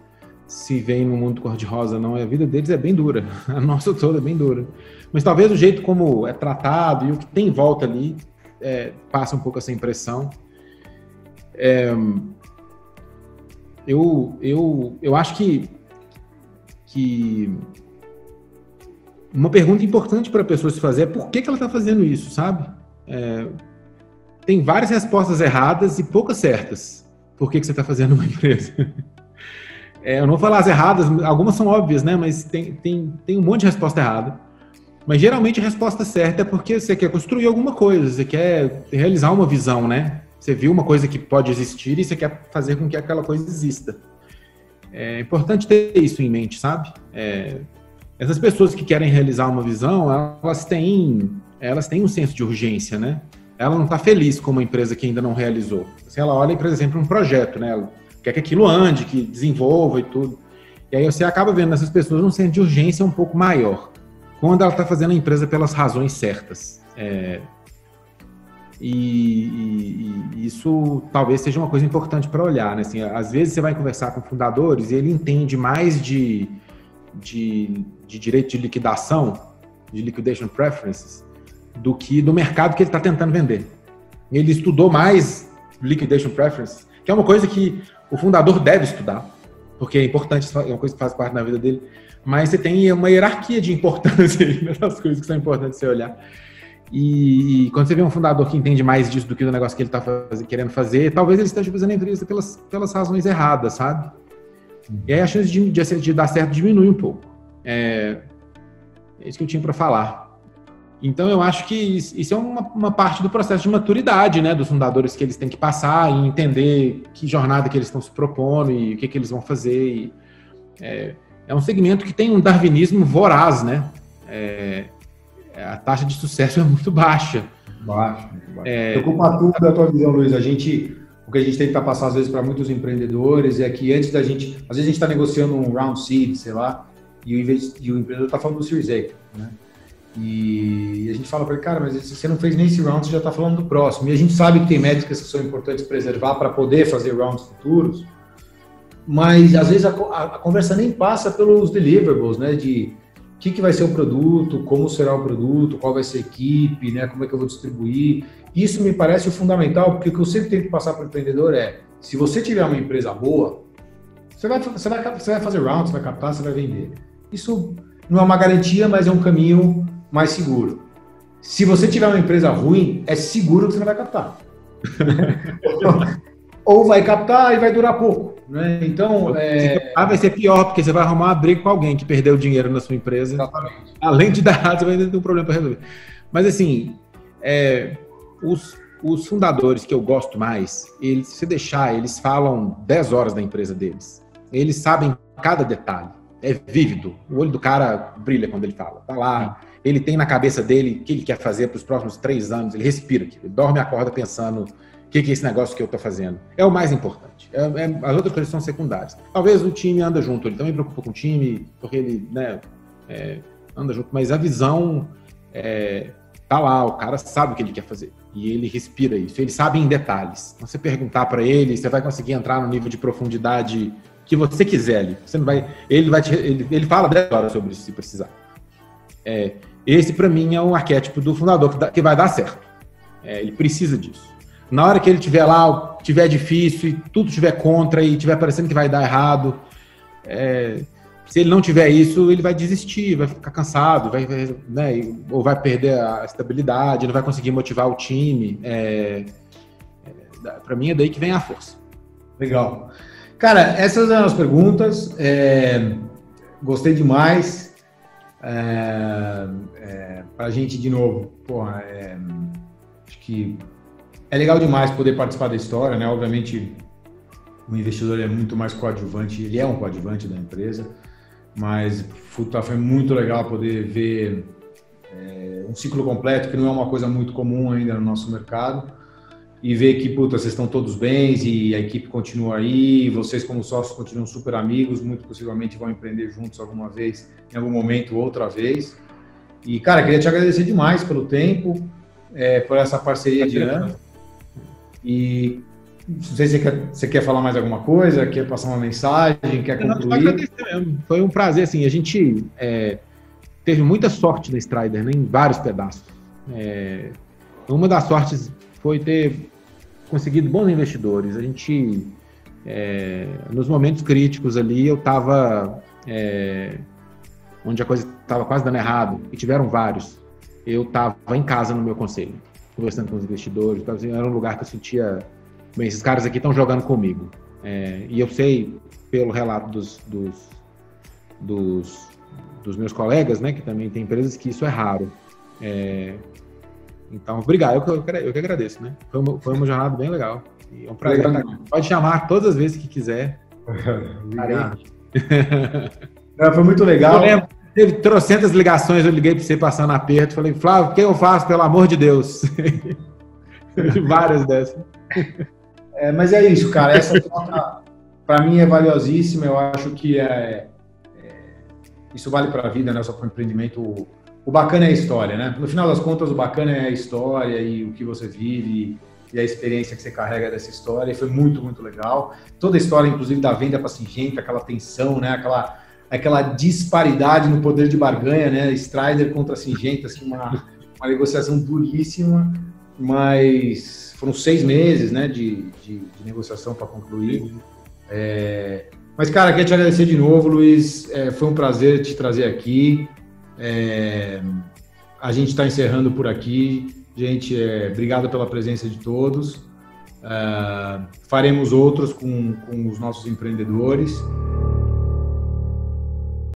se veem no mundo cor-de-rosa, não. A vida deles é bem dura, a nossa toda é bem dura. Mas talvez o jeito como é tratado e o que tem em volta ali passa um pouco essa impressão. Eu acho que uma pergunta importante para a pessoa se fazer é por que ela está fazendo isso, sabe? Tem várias respostas erradas e poucas certas. Por que você está fazendo uma empresa? Eu não vou falar as erradas, algumas são óbvias, né? Mas tem um monte de resposta errada. Mas geralmente a resposta certa é porque você quer construir alguma coisa, você quer realizar uma visão, né? Você viu uma coisa que pode existir e você quer fazer com que aquela coisa exista. É importante ter isso em mente, sabe? Essas pessoas que querem realizar uma visão, elas têm um senso de urgência, né? Ela não está feliz com uma empresa que ainda não realizou. Se ela olha, por exemplo, um projeto, né? Ela quer que aquilo ande, que desenvolva e tudo. E aí você acaba vendo nessas pessoas um senso de urgência um pouco maior, quando ela está fazendo a empresa pelas razões certas. E isso talvez seja uma coisa importante para olhar, né? Assim, às vezes você vai conversar com fundadores e ele entende mais de direito de liquidação, de liquidation preferences, do que do mercado que ele está tentando vender. Ele estudou mais liquidation preferences, que é uma coisa que o fundador deve estudar, porque é importante, é uma coisa que faz parte da vida dele, mas você tem uma hierarquia de importância aí, né, das coisas que são importantes você olhar. E quando você vê um fundador que entende mais disso do que do negócio que ele está querendo fazer, talvez ele esteja fazendo a empresa pelas razões erradas, sabe? E aí a chance de dar certo diminui um pouco. É isso que eu tinha para falar. Então eu acho que isso é uma parte do processo de maturidade, né, dos fundadores, que eles têm que passar e entender que jornada que eles estão se propondo e o que eles vão fazer. É um segmento que tem um darwinismo voraz, né? A taxa de sucesso é muito baixa. Baixa. Preocupa tudo da tua visão, Luiz. O que a gente tem que passar, às vezes, para muitos empreendedores é que antes da gente... Às vezes a gente está negociando um round seed, sei lá, e o empreendedor está falando do Series A, né? E a gente fala para ele, cara, mas se você não fez nem esse round, você já está falando do próximo. E a gente sabe que tem métricas que são importantes preservar para poder fazer rounds futuros, mas às vezes a conversa nem passa pelos deliverables, né? De o que vai ser o produto, como será o produto, qual vai ser a equipe, né? Como é que eu vou distribuir. Isso me parece o fundamental, porque o que eu sempre tento passar para o empreendedor é, se você tiver uma empresa boa, você vai fazer rounds, vai captar, você vai vender. Isso não é uma garantia, mas é um caminho mais seguro. Se você tiver uma empresa ruim, é seguro que você não vai captar. Ou vai captar e vai durar pouco, né? Então, vai ser pior, porque você vai arrumar uma briga com alguém que perdeu dinheiro na sua empresa. Exatamente. Além de dar errado, você vai ter um problema para resolver. Mas assim, os fundadores que eu gosto mais, se deixar, eles falam 10 horas da empresa deles. Eles sabem cada detalhe. É vívido. O olho do cara brilha quando ele fala. Tá lá. Ele tem na cabeça dele o que ele quer fazer para os próximos 3 anos. Ele respira aqui. Ele dorme e acorda pensando o que é esse negócio que eu estou fazendo. É o mais importante. As outras coisas são secundárias. Talvez o time anda junto. Ele também preocupa com o time, porque ele, né, anda junto. Mas a visão tá lá. O cara sabe o que ele quer fazer. E ele respira isso. Ele sabe em detalhes. Se você perguntar para ele, você vai conseguir entrar no nível de profundidade que você quiser ali. Você não vai, ele fala 10 horas sobre isso, se precisar. Esse, para mim, é um arquétipo do fundador que vai dar certo. Ele precisa disso. Na hora que ele estiver lá, tiver difícil, e tudo estiver contra, e estiver parecendo que vai dar errado, se ele não tiver isso, ele vai desistir, vai ficar cansado, né, ou vai perder a estabilidade, não vai conseguir motivar o time. Para mim, é daí que vem a força. Legal. Cara, essas eram as perguntas. Gostei demais. Pra gente, de novo, acho que é legal demais poder participar da história, né? Obviamente, o investidor é muito mais coadjuvante, ele é um coadjuvante da empresa, mas foi muito legal poder ver um ciclo completo, que não é uma coisa muito comum ainda no nosso mercado, e ver que, vocês estão todos bem e a equipe continua aí, vocês como sócios continuam super amigos, muito possivelmente vão empreender juntos alguma vez, em algum momento, outra vez. E, cara, queria te agradecer demais pelo tempo, por essa parceria de ano. E não sei se você quer falar mais alguma coisa, quer passar uma mensagem, quer concluir. Foi um prazer, assim, a gente teve muita sorte na Strider, né, em vários pedaços. Uma das sortes foi ter conseguido bons investidores. A gente, nos momentos críticos ali, eu estava onde a coisa estava quase dando errado, e tiveram vários. Eu estava em casa no meu conselho, conversando com os investidores, era um lugar que eu sentia, bem, esses caras aqui estão jogando comigo. E eu sei, pelo relato dos meus colegas, né, que também tem empresas, que isso é raro. Então, obrigado, eu que agradeço, né? Foi uma jornada bem legal. E é um prazer estar aqui. Pode chamar todas as vezes que quiser. Obrigado. Foi muito legal. Eu lembro, teve trocentas ligações, eu liguei para você passando aperto, falei, Flávio, o que eu faço, pelo amor de Deus? Várias dessas. Mas é isso, cara. Essa troca, para mim, é valiosíssima. Eu acho que isso vale para a vida, né? Só para o empreendimento. O bacana é a história, né? No final das contas, o bacana é a história e o que você vive e a experiência que você carrega dessa história. E foi muito, muito legal. Toda a história, inclusive, da venda para Syngenta, aquela tensão, né? Aquela disparidade no poder de barganha, né? Strider contra Syngenta, assim, uma negociação duríssima, mas foram 6 meses, né, de negociação para concluir. Mas, cara, queria te agradecer de novo, Luiz. Foi um prazer te trazer aqui. A gente está encerrando por aqui. Gente, obrigado pela presença de todos. Faremos outros com os nossos empreendedores.